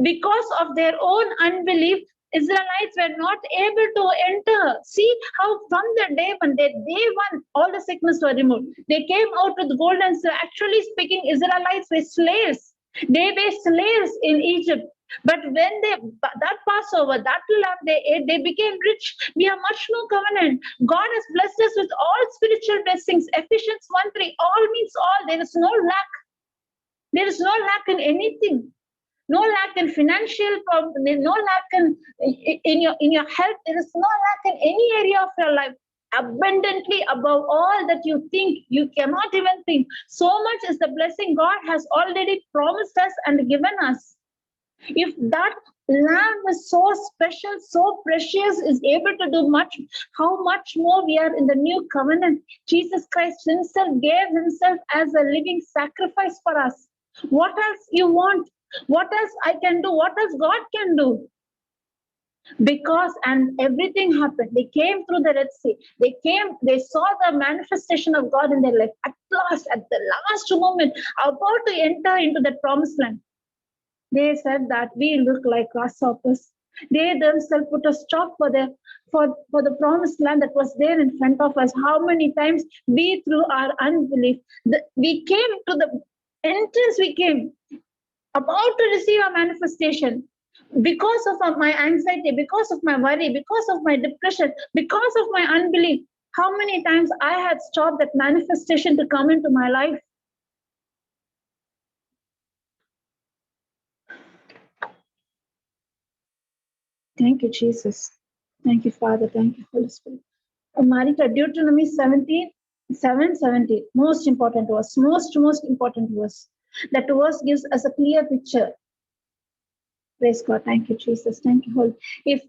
[SPEAKER 2] Because of their own unbelief, Israelites were not able to enter. See how from the day one, all the sickness were removed. They came out with gold and silver. Actually speaking, Israelites were slaves. They were slaves in Egypt. But when that Passover, that lamb they ate, they became rich. We have much more covenant. God has blessed us with all spiritual blessings. Ephesians 1:3, all means all. There is no lack. There is no lack in anything. No lack in financial problem, there's no lack in your health, there is no lack in any area of your life. Abundantly above all that you think, you cannot even think. So much is the blessing God has already promised us and given us. If that lamb is so special, so precious, is able to do much, how much more we are in the new covenant. Jesus Christ Himself gave Himself as a living sacrifice for us. What else you want? What else I can do? What else God can do? Because, and everything happened. They came through the Red Sea. They saw the manifestation of God in their life. At last, at the last moment, about to enter into the promised land, they said that we look like grasshoppers. They themselves put a stop for the promised land that was there in front of us. How many times we, through our unbelief, we came to the entrance, we came about to receive a manifestation because of my anxiety, because of my worry, because of my depression, because of my unbelief. How many times I had stopped that manifestation to come into my life? Thank you, Jesus. Thank you, Father. Thank you, Holy Spirit. Marita, Deuteronomy 17:17, most important verse, most important verse. That verse gives us a clear picture. Praise God. Thank you, Jesus. Thank you, Holy. If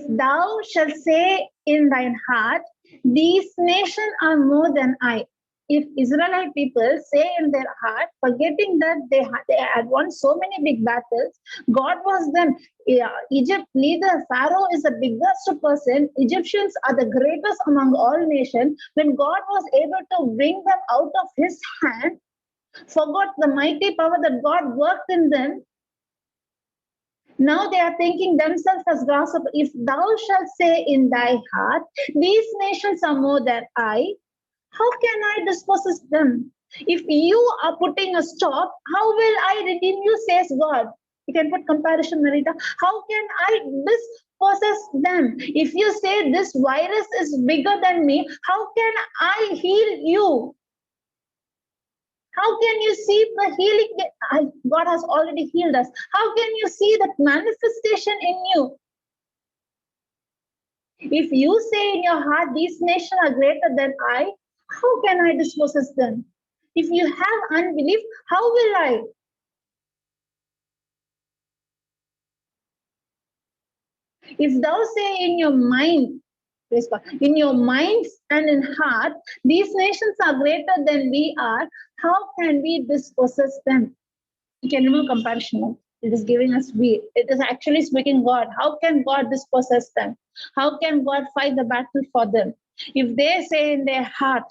[SPEAKER 2] thou shalt say in thine heart, these nations are more than I. If Israelite people say in their heart, forgetting that they had won so many big battles, God was them. Egypt leader, Pharaoh is the biggest person. Egyptians are the greatest among all nations. When God was able to bring them out of his hand, forgot the mighty power that God worked in them. Now they are thinking themselves as grasshopper. If thou shalt say in thy heart, these nations are more than I, how can I dispossess them? If you are putting a stop, how will I redeem you, says God? You can put comparison, Marita. How can I dispossess them? If you say this virus is bigger than me, how can I heal you? How can you see the healing? God has already healed us. How can you see that manifestation in you? If you say in your heart, these nations are greater than I, how can I dispossess them? If you have unbelief, how will I? If thou say in your mind, in your minds and in heart, these nations are greater than we are, how can we dispossess them? You can remove comparison. It is giving us we. It is actually speaking God. How can God dispossess them? How can God fight the battle for them? If they say in their heart,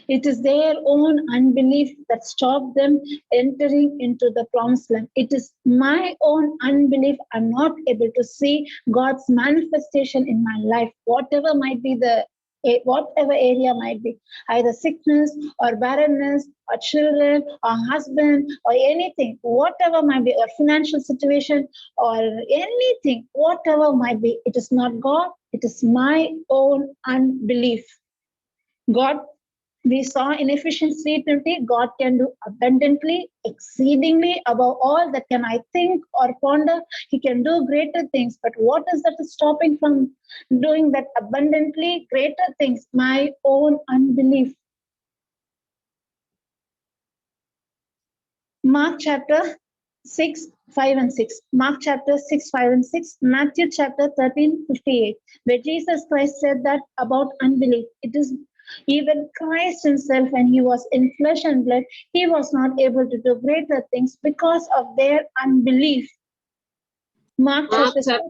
[SPEAKER 2] it is their own unbelief that stopped them entering into the promised land. It is my own unbelief. I'm not able to see God's manifestation in my life, whatever might be whatever area might be, either sickness or barrenness or children or husband or anything, whatever might be, or financial situation or anything, whatever might be, it is not God, it is my own unbelief. God, we saw in Ephesians 3:20, God can do abundantly, exceedingly above all that can I think or ponder. He can do greater things. But what is that is stopping from doing that abundantly greater things? My own unbelief. Mark chapter 6, 5 and 6. Mark chapter 6, 5 and 6. Matthew chapter 13:58, where Jesus Christ said that about unbelief. It is even Christ himself, when he was in flesh and blood, he was not able to do greater things because of their unbelief. Mark chapter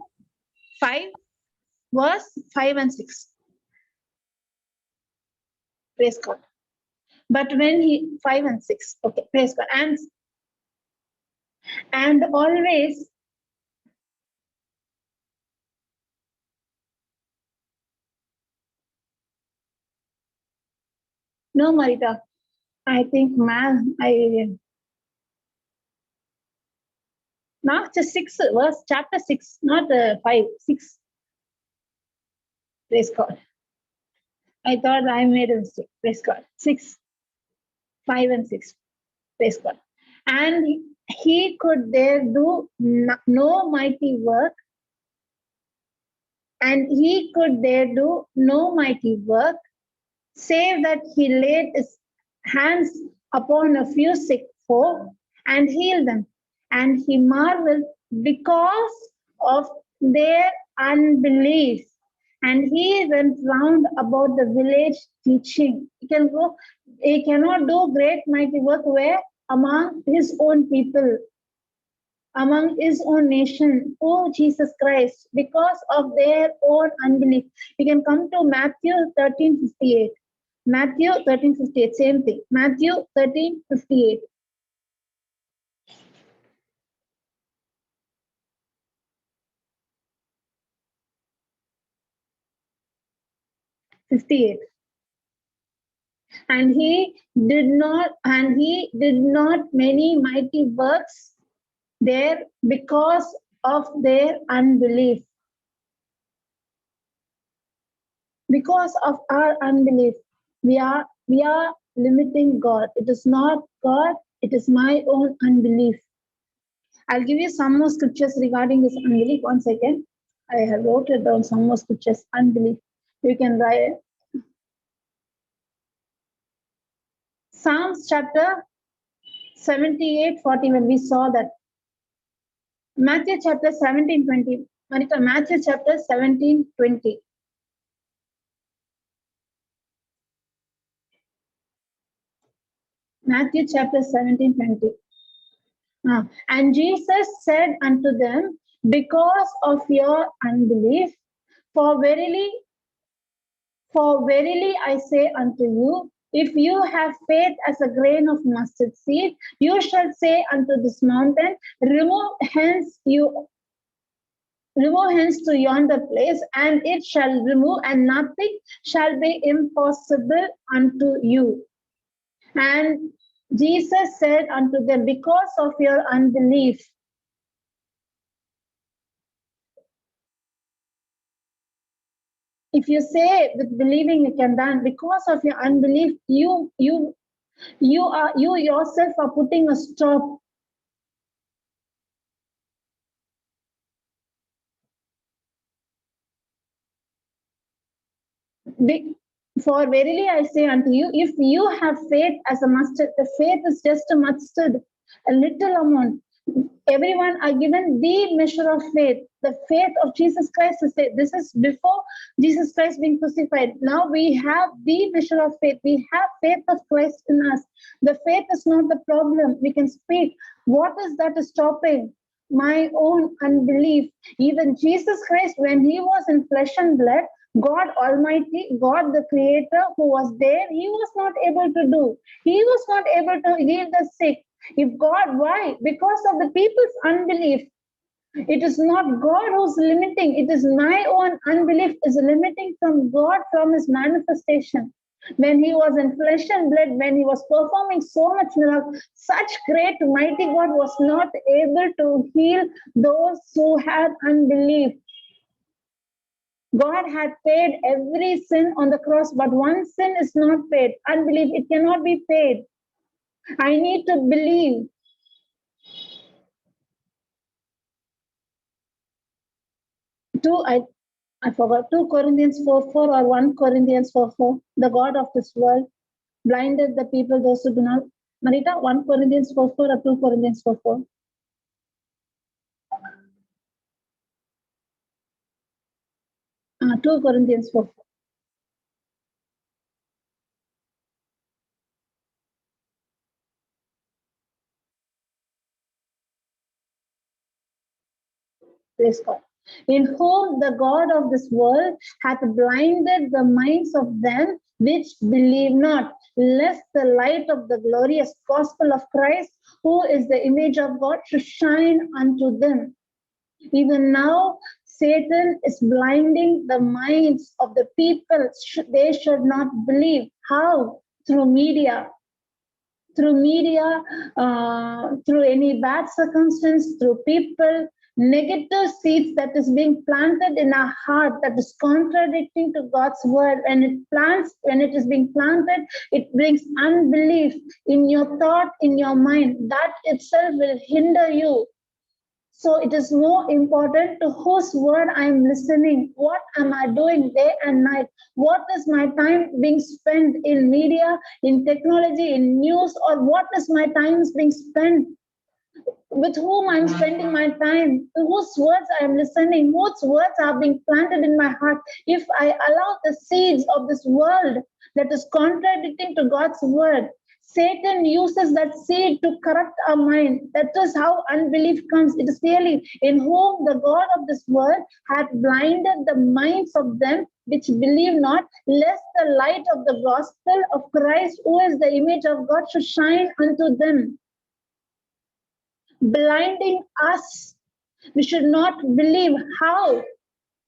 [SPEAKER 2] 5, verse 5 and 6. Praise God. But when he, 5 and 6, okay, praise God. And always, no, Marita, I think, man, Mark 6, verse chapter 6, not 5, 6. Praise God. I thought I made a mistake. Praise God. 6, 5 and 6. Praise God. And he could there do no mighty work. And he could there do no mighty work, save that he laid his hands upon a few sick folk and healed them. And he marveled because of their unbelief. And he went round about the village teaching. He cannot do great mighty work where? Among his own people, among his own nation. Oh, Jesus Christ, because of their own unbelief. You can come to Matthew 13:58. Matthew 13:58, same thing. Matthew 13:58. 58. And he did not many mighty works there because of their unbelief. Because of our unbelief, we are limiting God. It is not God, it is my own unbelief. I'll give you some more scriptures regarding this unbelief. One second. I have wrote it down some more scriptures. Unbelief. You can write Psalms chapter 78:40 when we saw that. Matthew chapter 17:20. Manita, Matthew chapter 17:20. Matthew chapter 17:20. And Jesus said unto them, because of your unbelief, for verily I say unto you, if you have faith as a grain of mustard seed, you shall say unto this mountain, remove hence to yonder place, and it shall remove, and nothing shall be impossible unto you. And Jesus said unto them, because of your unbelief. If you say with believing you can done, because of your unbelief, you yourself are putting a stop. For verily I say unto you, if you have faith as a mustard, the faith is just a mustard, a little amount. Everyone are given the measure of faith. The faith of Jesus Christ is faith. This is before Jesus Christ being crucified. Now we have the measure of faith. We have faith of Christ in us. The faith is not the problem. We can speak. What is that is stopping? My own unbelief. Even Jesus Christ, when he was in flesh and blood, God Almighty, God the Creator who was there, he was not able to do. He was not able to heal the sick. If God, why? Because of the people's unbelief. It is not God who's limiting. It is my own unbelief is limiting from God, from his manifestation. When he was in flesh and blood, when he was performing so much miracle, such great mighty God was not able to heal those who had unbelief. God had paid every sin on the cross, but one sin is not paid. Unbelief, it cannot be paid. I need to believe. I forgot 2 Corinthians 4:4 or 1 Corinthians 4:4. The God of this world blinded the people, those who do not. Marita, 1 Corinthians 4:4 or 2 Corinthians 4:4? 2 Corinthians 4:4. Praise God. In whom the God of this world hath blinded the minds of them which believe not, lest the light of the glorious gospel of Christ, who is the image of God, should shine unto them. Even now, Satan is blinding the minds of the people. They should not believe. How? Through media. Through media, through any bad circumstance, through people, negative seeds that is being planted in our heart that is contradicting to God's word. When it is being planted, it brings unbelief in your thought, in your mind. That itself will hinder you. So it is more important to whose word I am listening. What am I doing day and night? What is my time being spent in media, in technology, in news, or what is my time being spent? With whom I'm spending my time, to whose words I am listening, whose words are being planted in my heart. If I allow the seeds of this world that is contradicting to God's word, Satan uses that seed to corrupt our mind. That is how unbelief comes. It is really in whom the God of this world hath blinded the minds of them which believe not, lest the light of the gospel of Christ, who is the image of God, should shine unto them. Blinding us. We should not believe. How?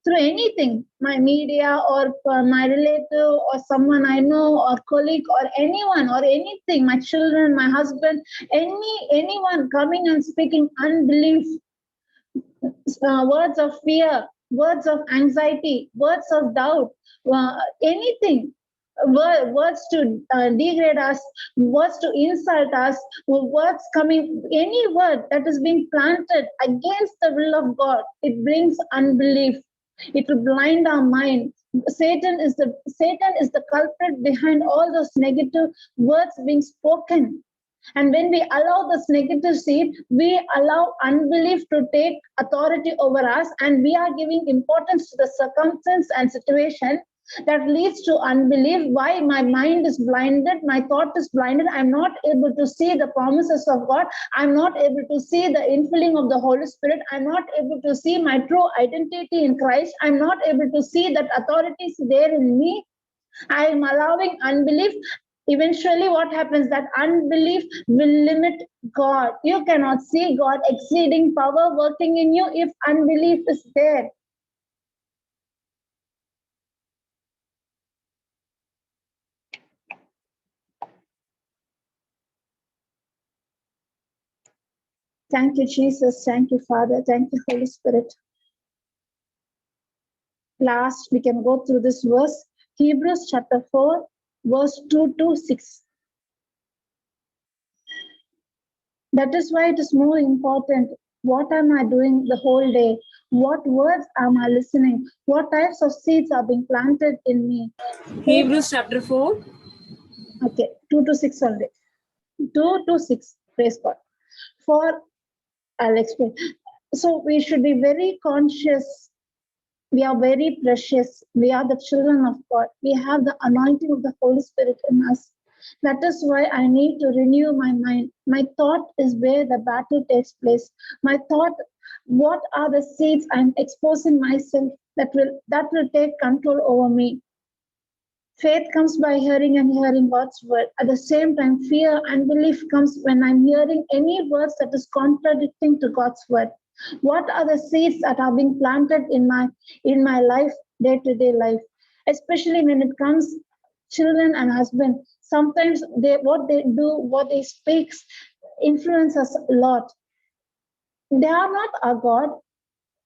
[SPEAKER 2] Through anything, my media or my relative or someone I know or colleague or anyone or anything, my children, my husband, anyone coming and speaking unbelief, words of fear, words of anxiety, words of doubt, anything. Words to degrade us, words to insult us, words coming, any word that is being planted against the will of God, it brings unbelief. It will blind our mind. Satan is the culprit behind all those negative words being spoken. And when we allow this negative seed, we allow unbelief to take authority over us, and we are giving importance to the circumstance and situation that leads to unbelief. Why? My mind is blinded, my thought is blinded. I'm not able to see the promises of God. I'm not able to see the infilling of the Holy Spirit. I'm not able to see my true identity in Christ. I'm not able to see that authority is there in me. I am allowing unbelief. Eventually, what happens? That unbelief will limit God. You cannot see God exceeding power working in you if unbelief is there. Thank you, Jesus. Thank you, Father. Thank you, Holy Spirit. Last, we can go through this verse, Hebrews chapter 4, verse 2 to 6. That is why it is more important. What am I doing the whole day? What words am I listening? What types of seeds are being planted in me?
[SPEAKER 1] Hebrews chapter 4.
[SPEAKER 2] Okay, 2 to 6 only. 2 to 6. Praise God. I'll explain. So we should be very conscious. We are very precious. We are the children of God. We have the anointing of the Holy Spirit in us. That is why I need to renew my mind. My thought is where the battle takes place. My thought, what are the seeds I'm exposing myself that will take control over me? Faith comes by hearing and hearing God's word. At the same time, fear and belief comes when I'm hearing any words that is contradicting to God's word. What are the seeds that are being planted in my life, day-to-day life? Especially when it comes children and husband. Sometimes what they do, what they speak, influence us a lot. They are not our God.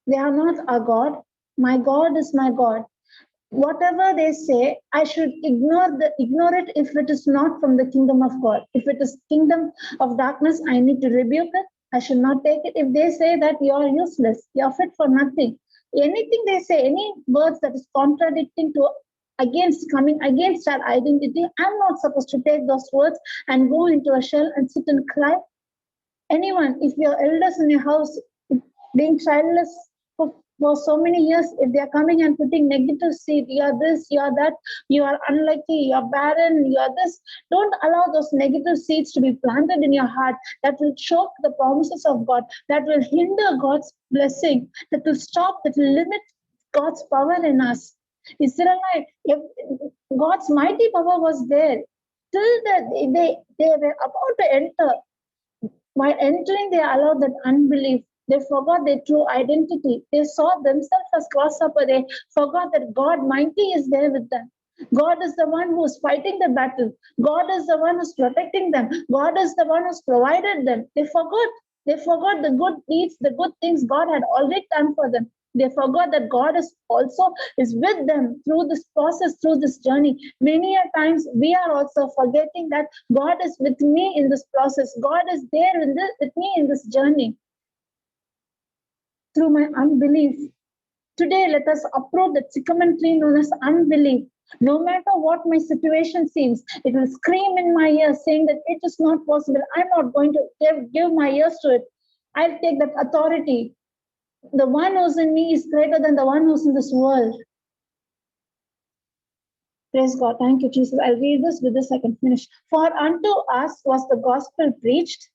[SPEAKER 2] They are not our God. My God is my God. Whatever they say, I should ignore it if it is not from the kingdom of God. If it is kingdom of darkness, I need to rebuke it. I should not take it. If they say that you are useless, you are fit for nothing, anything they say, any words that is contradicting to coming against our identity, I'm not supposed to take those words and go into a shell and sit and cry. Anyone, if your elders in your house being childless for so many years, if they are coming and putting negative seed, you are this, you are that, you are unlucky, you are barren, you are this, don't allow those negative seeds to be planted in your heart that will choke the promises of God, that will hinder God's blessing, that will stop, that will limit God's power in us. Israelite, God's mighty power was there till they were about to enter. While entering, they allowed that unbelief. They forgot their true identity. They saw themselves as grasshopper. They forgot that God mighty is there with them. God is the one who is fighting the battle. God is the one who's protecting them. God is the one who's provided them. They forgot. They forgot the good deeds, the good things God had already done for them. They forgot that God is with them through this process, through this journey. Many a times we are also forgetting that God is with me in this process. God is there with me in this journey. Through my unbelief. Today, let us uproot the sycamore tree known as unbelief. No matter what my situation seems, it will scream in my ears saying that it is not possible. I'm not going to give my ears to it. I'll take that authority. The one who's in me is greater than the one who's in this world. Praise God. Thank you, Jesus. I'll read this. With this, I can finish. For unto us was the gospel preached,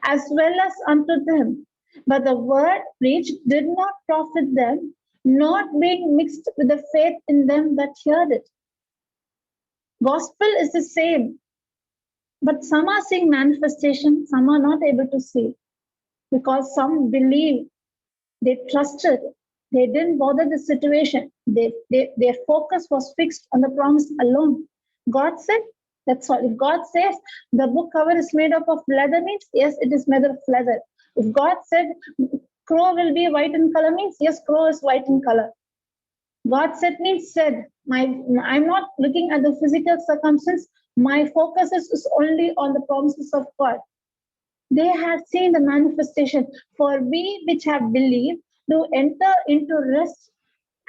[SPEAKER 2] as well as unto them. But the word preached did not profit them, not being mixed with the faith in them that heard it. Gospel is the same, but some are seeing manifestation, some are not able to see, because some believe, they trusted, they didn't bother the situation. Their focus was fixed on the promise alone. God said, that's all. If God says the book cover is made up of leather, means yes, it is made of leather. If God said crow will be white in color, means yes, crow is white in color. God said means said. I'm not looking at the physical circumstance. My focus is only on the promises of God. They have seen the manifestation. For we which have believed do enter into rest,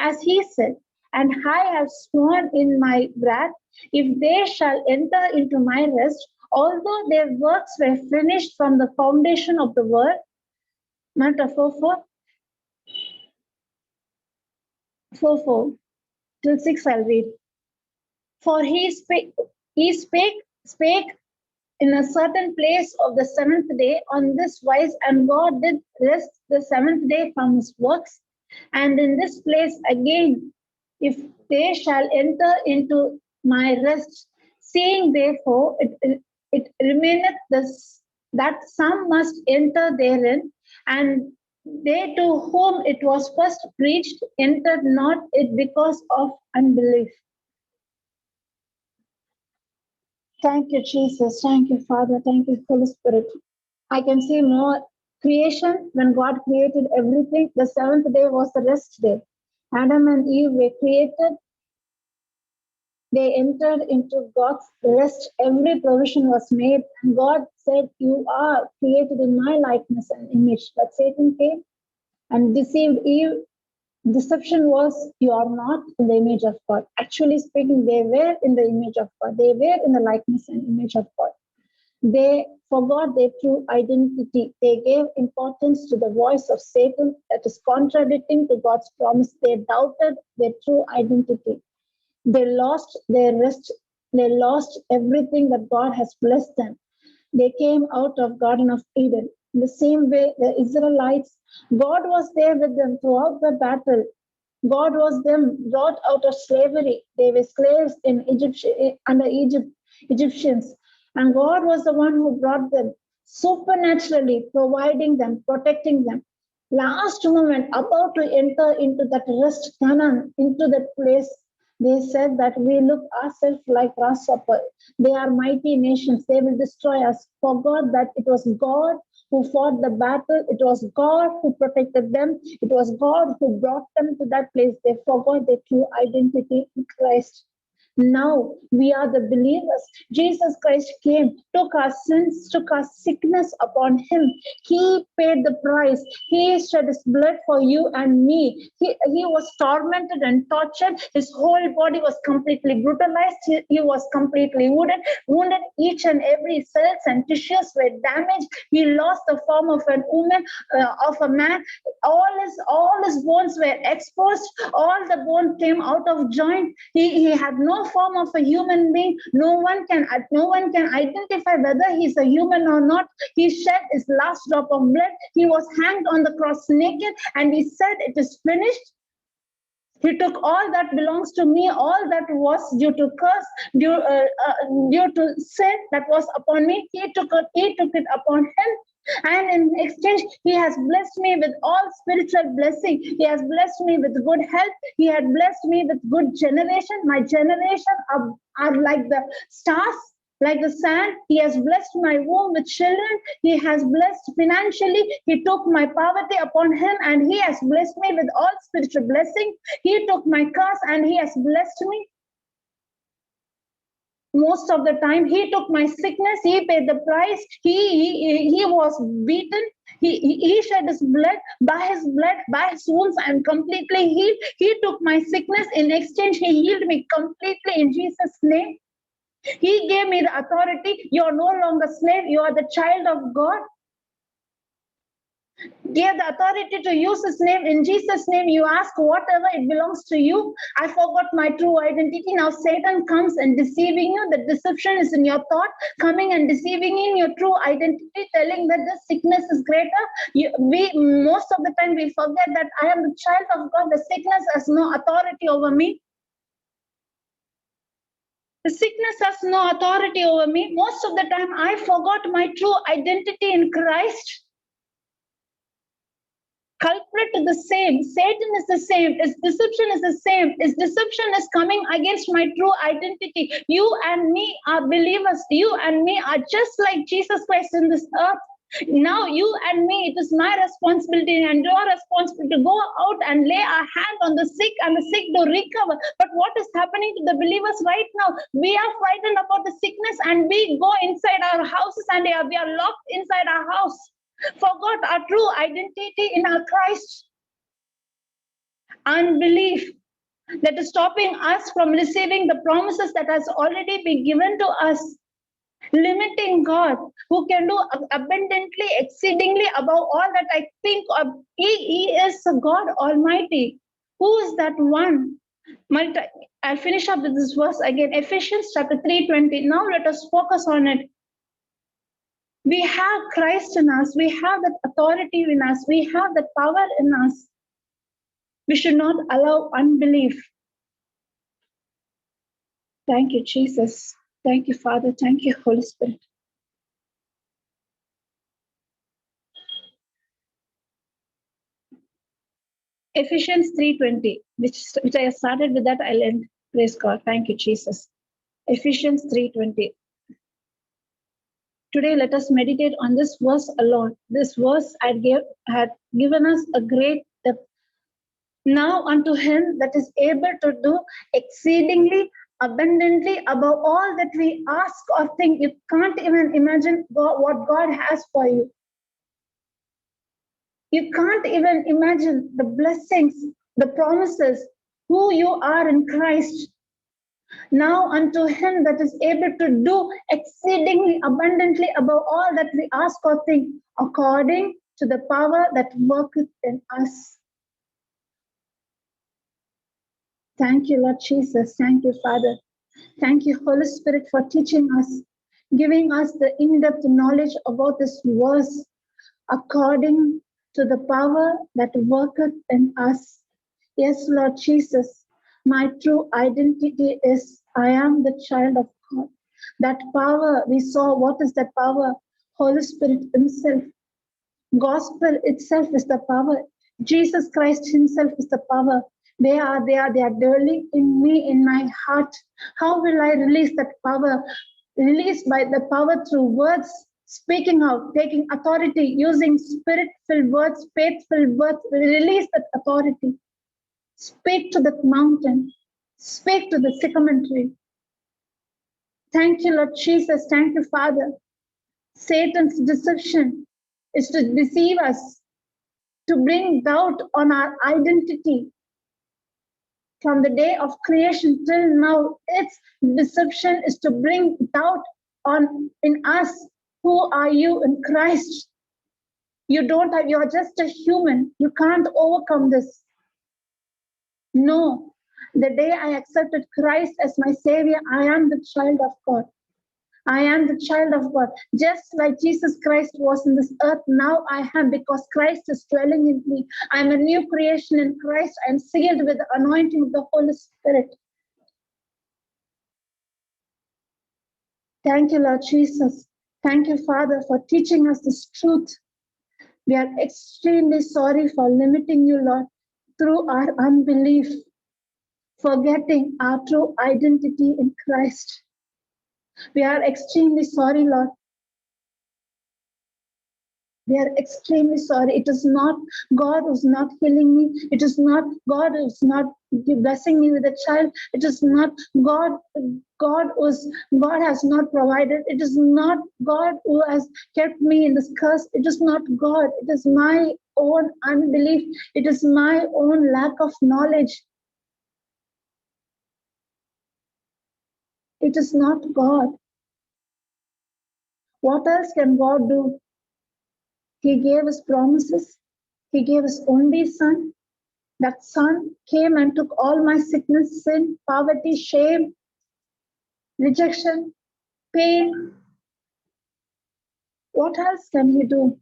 [SPEAKER 2] as he said, and I have sworn in my wrath, if they shall enter into my rest, although their works were finished from the foundation of the world. Matter 4 till 6 I'll read. For he spake in a certain place of the seventh day on this wise, and God did rest the seventh day from his works. And in this place again, if they shall enter into my rest, seeing therefore it remaineth that some must enter therein, and they to whom it was first preached entered not it because of unbelief. Thank you, Jesus. Thank you, Father. Thank you, Holy Spirit. I can see more creation when God created everything. The seventh day was the rest day. Adam and Eve were created. They entered into God's rest. Every provision was made. And God said, you are created in my likeness and image. But Satan came and deceived Eve. Deception was, you are not in the image of God. Actually speaking, they were in the image of God. They were in the likeness and image of God. They forgot their true identity. They gave importance to the voice of Satan that is contradicting to God's promise. They doubted their true identity. They lost their rest. They lost everything that God has blessed them. They came out of Garden of Eden. In the same way, the Israelites, God was there with them throughout the battle. God was them brought out of slavery. They were slaves in under Egyptians. And God was the one who brought them supernaturally, providing them, protecting them. Last moment, about to enter into that rest, Canaan, into that place, they said that we look ourselves like grasshopper. They are mighty nations. They will destroy us. Forgot that it was God who fought the battle. It was God who protected them. It was God who brought them to that place. They forgot their true identity in Christ. Now we are the believers. Jesus Christ came, took our sins, took our sickness upon him. He paid the price. He shed his blood for you and me. He was tormented and tortured. His whole body was completely brutalized. He was completely wounded. Each and every cells and tissues were damaged. He lost the form of a woman, of a man. All his bones were exposed. All the bone came out of joint. He had no form of a human being. No one can identify whether he's a human or not. He shed his last drop of blood. He was hanged on the cross naked, and he said, it is finished. He took all that belongs to me, all that was due to curse, due to sin that was upon me. He took it upon him. And in exchange, he has blessed me with all spiritual blessing. He has blessed me with good health. He had blessed me with good generation. My generation are like the stars, like the sand. He has blessed my womb with children. He has blessed financially. He took my poverty upon him, and he has blessed me with all spiritual blessing. He took my curse, and he has blessed me. Most of the time, he took my sickness. He paid the price. He was beaten. He shed his blood. By his wounds, I am completely healed. He took my sickness. In exchange, he healed me completely in Jesus' name. He gave me the authority. You are no longer slave. You are the child of God. Gave the authority to use his name. In Jesus' name, you ask whatever, it belongs to you. I forgot my true identity. Now Satan comes and deceiving you. The deception is in your thought, coming and deceiving in your true identity, telling that the sickness is greater. Most of the time we forget that I am the child of God. The sickness has no authority over me. The sickness has no authority over me. Most of the time I forgot my true identity in Christ. Culprit is the same. Satan is the same. His deception is the same. His deception is coming against my true identity. You and me are believers. You and me are just like Jesus Christ in this earth. Now you and me, it is my responsibility and your responsibility to go out and lay our hand on the sick and the sick to recover. But what is happening to the believers right now? We are frightened about the sickness, and we go inside our houses and we are locked inside our house. Forgot our true identity in our Christ. unbelief that is stopping us from receiving the promises that has already been given to us, limiting God, who can do abundantly, exceedingly above all that I think of. He is a God Almighty. Who is that one? I'll finish up with this verse again, Ephesians chapter 3:20. Now let us focus on it. We have Christ in us. We have that authority in us. We have that power in us. We should not allow unbelief. Thank you, Jesus. Thank you, Father. Thank you, Holy Spirit. Ephesians 3:20, which I started with that, I'll end. Praise God. Thank you, Jesus. Ephesians 3:20. Today, let us meditate on this verse alone. This verse had given us a great depth. Now unto him that is able to do exceedingly abundantly above all that we ask or think. You can't even imagine what God has for you. You can't even imagine the blessings, the promises, who you are in Christ. Now unto him that is able to do exceedingly abundantly above all that we ask or think, according to the power that worketh in us. Thank you, Lord Jesus. Thank you, Father. Thank you, Holy Spirit, for teaching us, giving us the in-depth knowledge about this verse, according to the power that worketh in us. Yes, Lord Jesus, my true identity is I am the child of God. That power, we saw, what is that power? Holy Spirit himself. Gospel itself is the power. Jesus Christ himself is the power. They are dwelling in me, in my heart. How will I release that power? Released by the power through words, speaking out, taking authority, using spirit-filled words, faith-filled words. Release that authority. Speak to the mountain. Speak to the sycamore tree. Thank you, Lord Jesus. Thank you, Father. Satan's deception is to deceive us, to bring doubt on our identity. From the day of creation till now, its deception is to bring doubt in us. Who are you in Christ? You're just a human. You can't overcome this. No, the day I accepted Christ as my Savior, I am the child of God. I am the child of God. Just like Jesus Christ was in this earth, now I am, because Christ is dwelling in me. I'm a new creation in Christ. I'm sealed with the anointing of the Holy Spirit. Thank you, Lord Jesus. Thank you, Father, for teaching us this truth. We are extremely sorry for limiting you, Lord, through our unbelief, forgetting our true identity in Christ. We are extremely sorry, Lord. We are extremely sorry. It is not God who's not healing me. It is not God who's not blessing me with a child. It is not God has not provided. It is not God who has kept me in this curse. It is not God. It is my own unbelief. It is my own lack of knowledge. It is not God. What else can God do? He gave us promises. He gave his only son. That son came and took all my sickness, sin, poverty, shame, rejection, pain. What else can he do?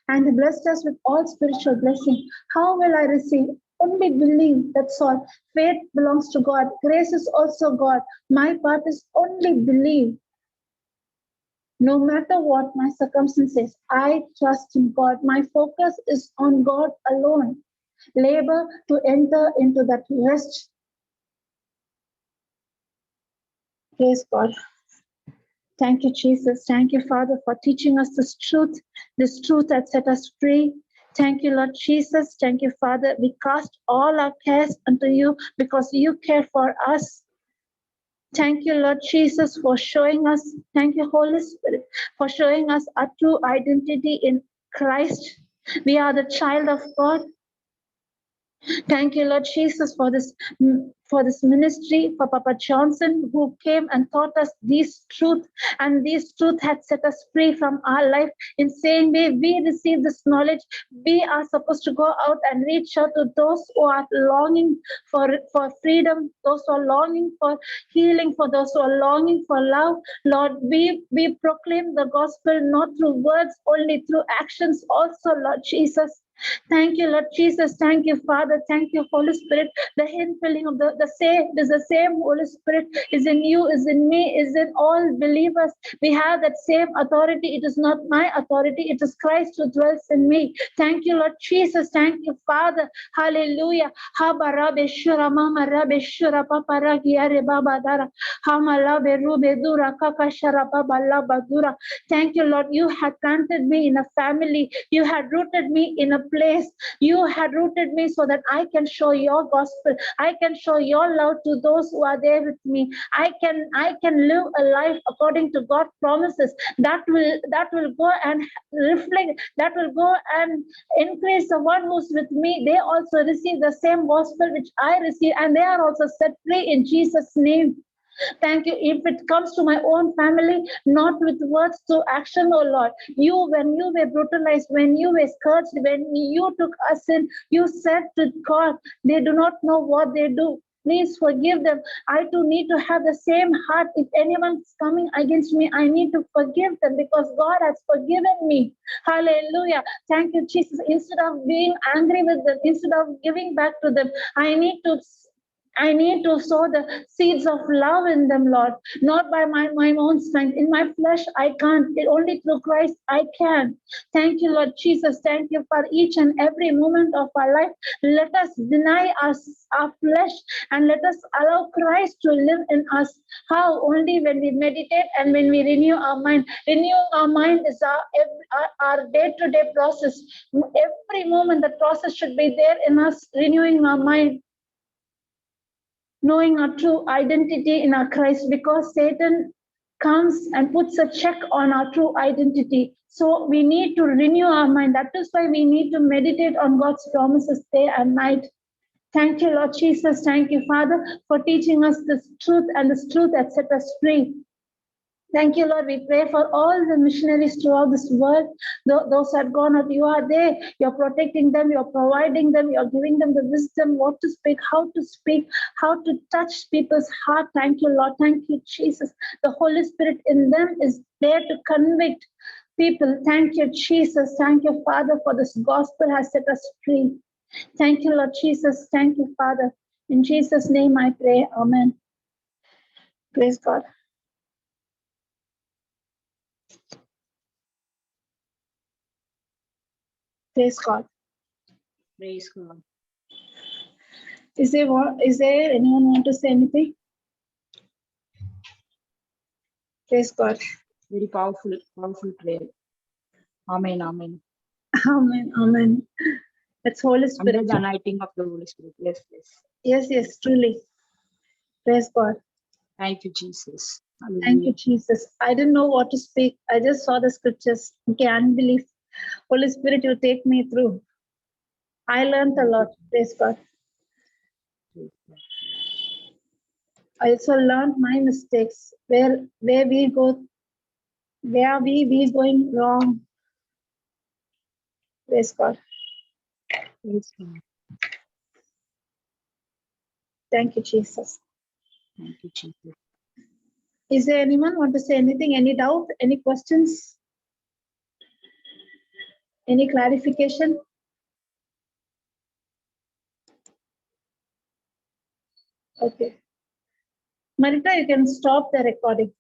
[SPEAKER 2] And he blessed us with all spiritual blessing. How will I receive? Only believe, that's all. Faith belongs to God. Grace is also God. My part is only believe. No matter what my circumstances, I trust in God. My focus is on God alone. Labor to enter into that rest. Praise God. Thank you, Jesus. Thank you, Father, for teaching us this truth that set us free. Thank you, Lord Jesus. Thank you, Father. We cast all our cares unto you because you care for us. Thank you, Lord Jesus, for showing us. Thank you, Holy Spirit, for showing us our true identity in Christ. We are the child of God. Thank you, Lord Jesus, for this ministry, for Papa Johnson, who came and taught us this truth, and this truth had set us free from our life. In saying we receive this knowledge, we are supposed to go out and reach out to those who are longing for freedom, those who are longing for healing, for those who are longing for love. Lord, we proclaim the gospel not through words, only through actions also, Lord Jesus. Thank you, Lord Jesus. Thank you, Father. Thank you, Holy Spirit. The infilling of the same is the same Holy Spirit is in you, is in me, is in all believers. We have that same authority. It is not my authority, it is Christ who dwells in me. Thank you, Lord Jesus. Thank you, Father. Hallelujah. Habarabeshura mama rabeshura paparagiare babadara. Hamalabe rubedura kakashara babalabadura. Thank you, Lord. You had planted me in a family. You had rooted me in a place. You had rooted me so that I can show your gospel. I can show your love to those who are there with me. I can live a life according to God's promises. That will go and reflect. That will go and increase the one who's with me. They also receive the same gospel which I receive, and they are also set free in Jesus' name. Thank you. If it comes to my own family, not with words to action, oh Lord. You, when you were brutalized, when you were scourged, when you took us in, you said to God, they do not know what they do. Please forgive them. I too need to have the same heart. If anyone's coming against me, I need to forgive them because God has forgiven me. Hallelujah. Thank you, Jesus. Instead of being angry with them, instead of giving back to them, I need to sow the seeds of love in them, Lord, not by my own strength. In my flesh, I can't. Only through Christ, I can. Thank you, Lord Jesus. Thank you for each and every moment of our life. Let us deny our flesh and let us allow Christ to live in us. How? Only when we meditate and when we renew our mind. Renewing our mind is our day-to-day process. Every moment, the process should be there in us, renewing our mind, knowing our true identity in our Christ, because Satan comes and puts a check on our true identity. So we need to renew our mind. That is why we need to meditate on God's promises day and night. Thank you, Lord Jesus. Thank you, Father, for teaching us this truth and this truth that set us free. Thank you, Lord. We pray for all the missionaries throughout this world. Those who have gone out, you are there. You're protecting them. You're providing them. You're giving them the wisdom, what to speak, how to touch people's heart. Thank you, Lord. Thank you, Jesus. The Holy Spirit in them is there to convict people. Thank you, Jesus. Thank you, Father, for this gospel has set us free. Thank you, Lord Jesus. Thank you, Father. In Jesus' name I pray. Amen. Praise God. Praise God.
[SPEAKER 1] Praise God.
[SPEAKER 2] Is there anyone want to say anything? Praise God.
[SPEAKER 1] Very powerful prayer. Amen. Amen.
[SPEAKER 2] Amen. Amen. That's Holy Spirit.
[SPEAKER 1] Under the anointing of the Holy Spirit. Yes, yes.
[SPEAKER 2] Yes, truly. Praise God.
[SPEAKER 1] Thank you, Jesus.
[SPEAKER 2] Thank you, Jesus. I didn't know what to speak. I just saw the scriptures. Okay, unbelief. Holy Spirit, you take me through. I learned a lot. Praise God. I also learned my mistakes. Where we going wrong. Praise God.
[SPEAKER 1] Praise God.
[SPEAKER 2] Thank you, Jesus.
[SPEAKER 1] Thank you, Jesus.
[SPEAKER 2] Is there anyone want to say anything? Any doubt? Any questions? Any clarification? Okay. Marita, you can stop the recording.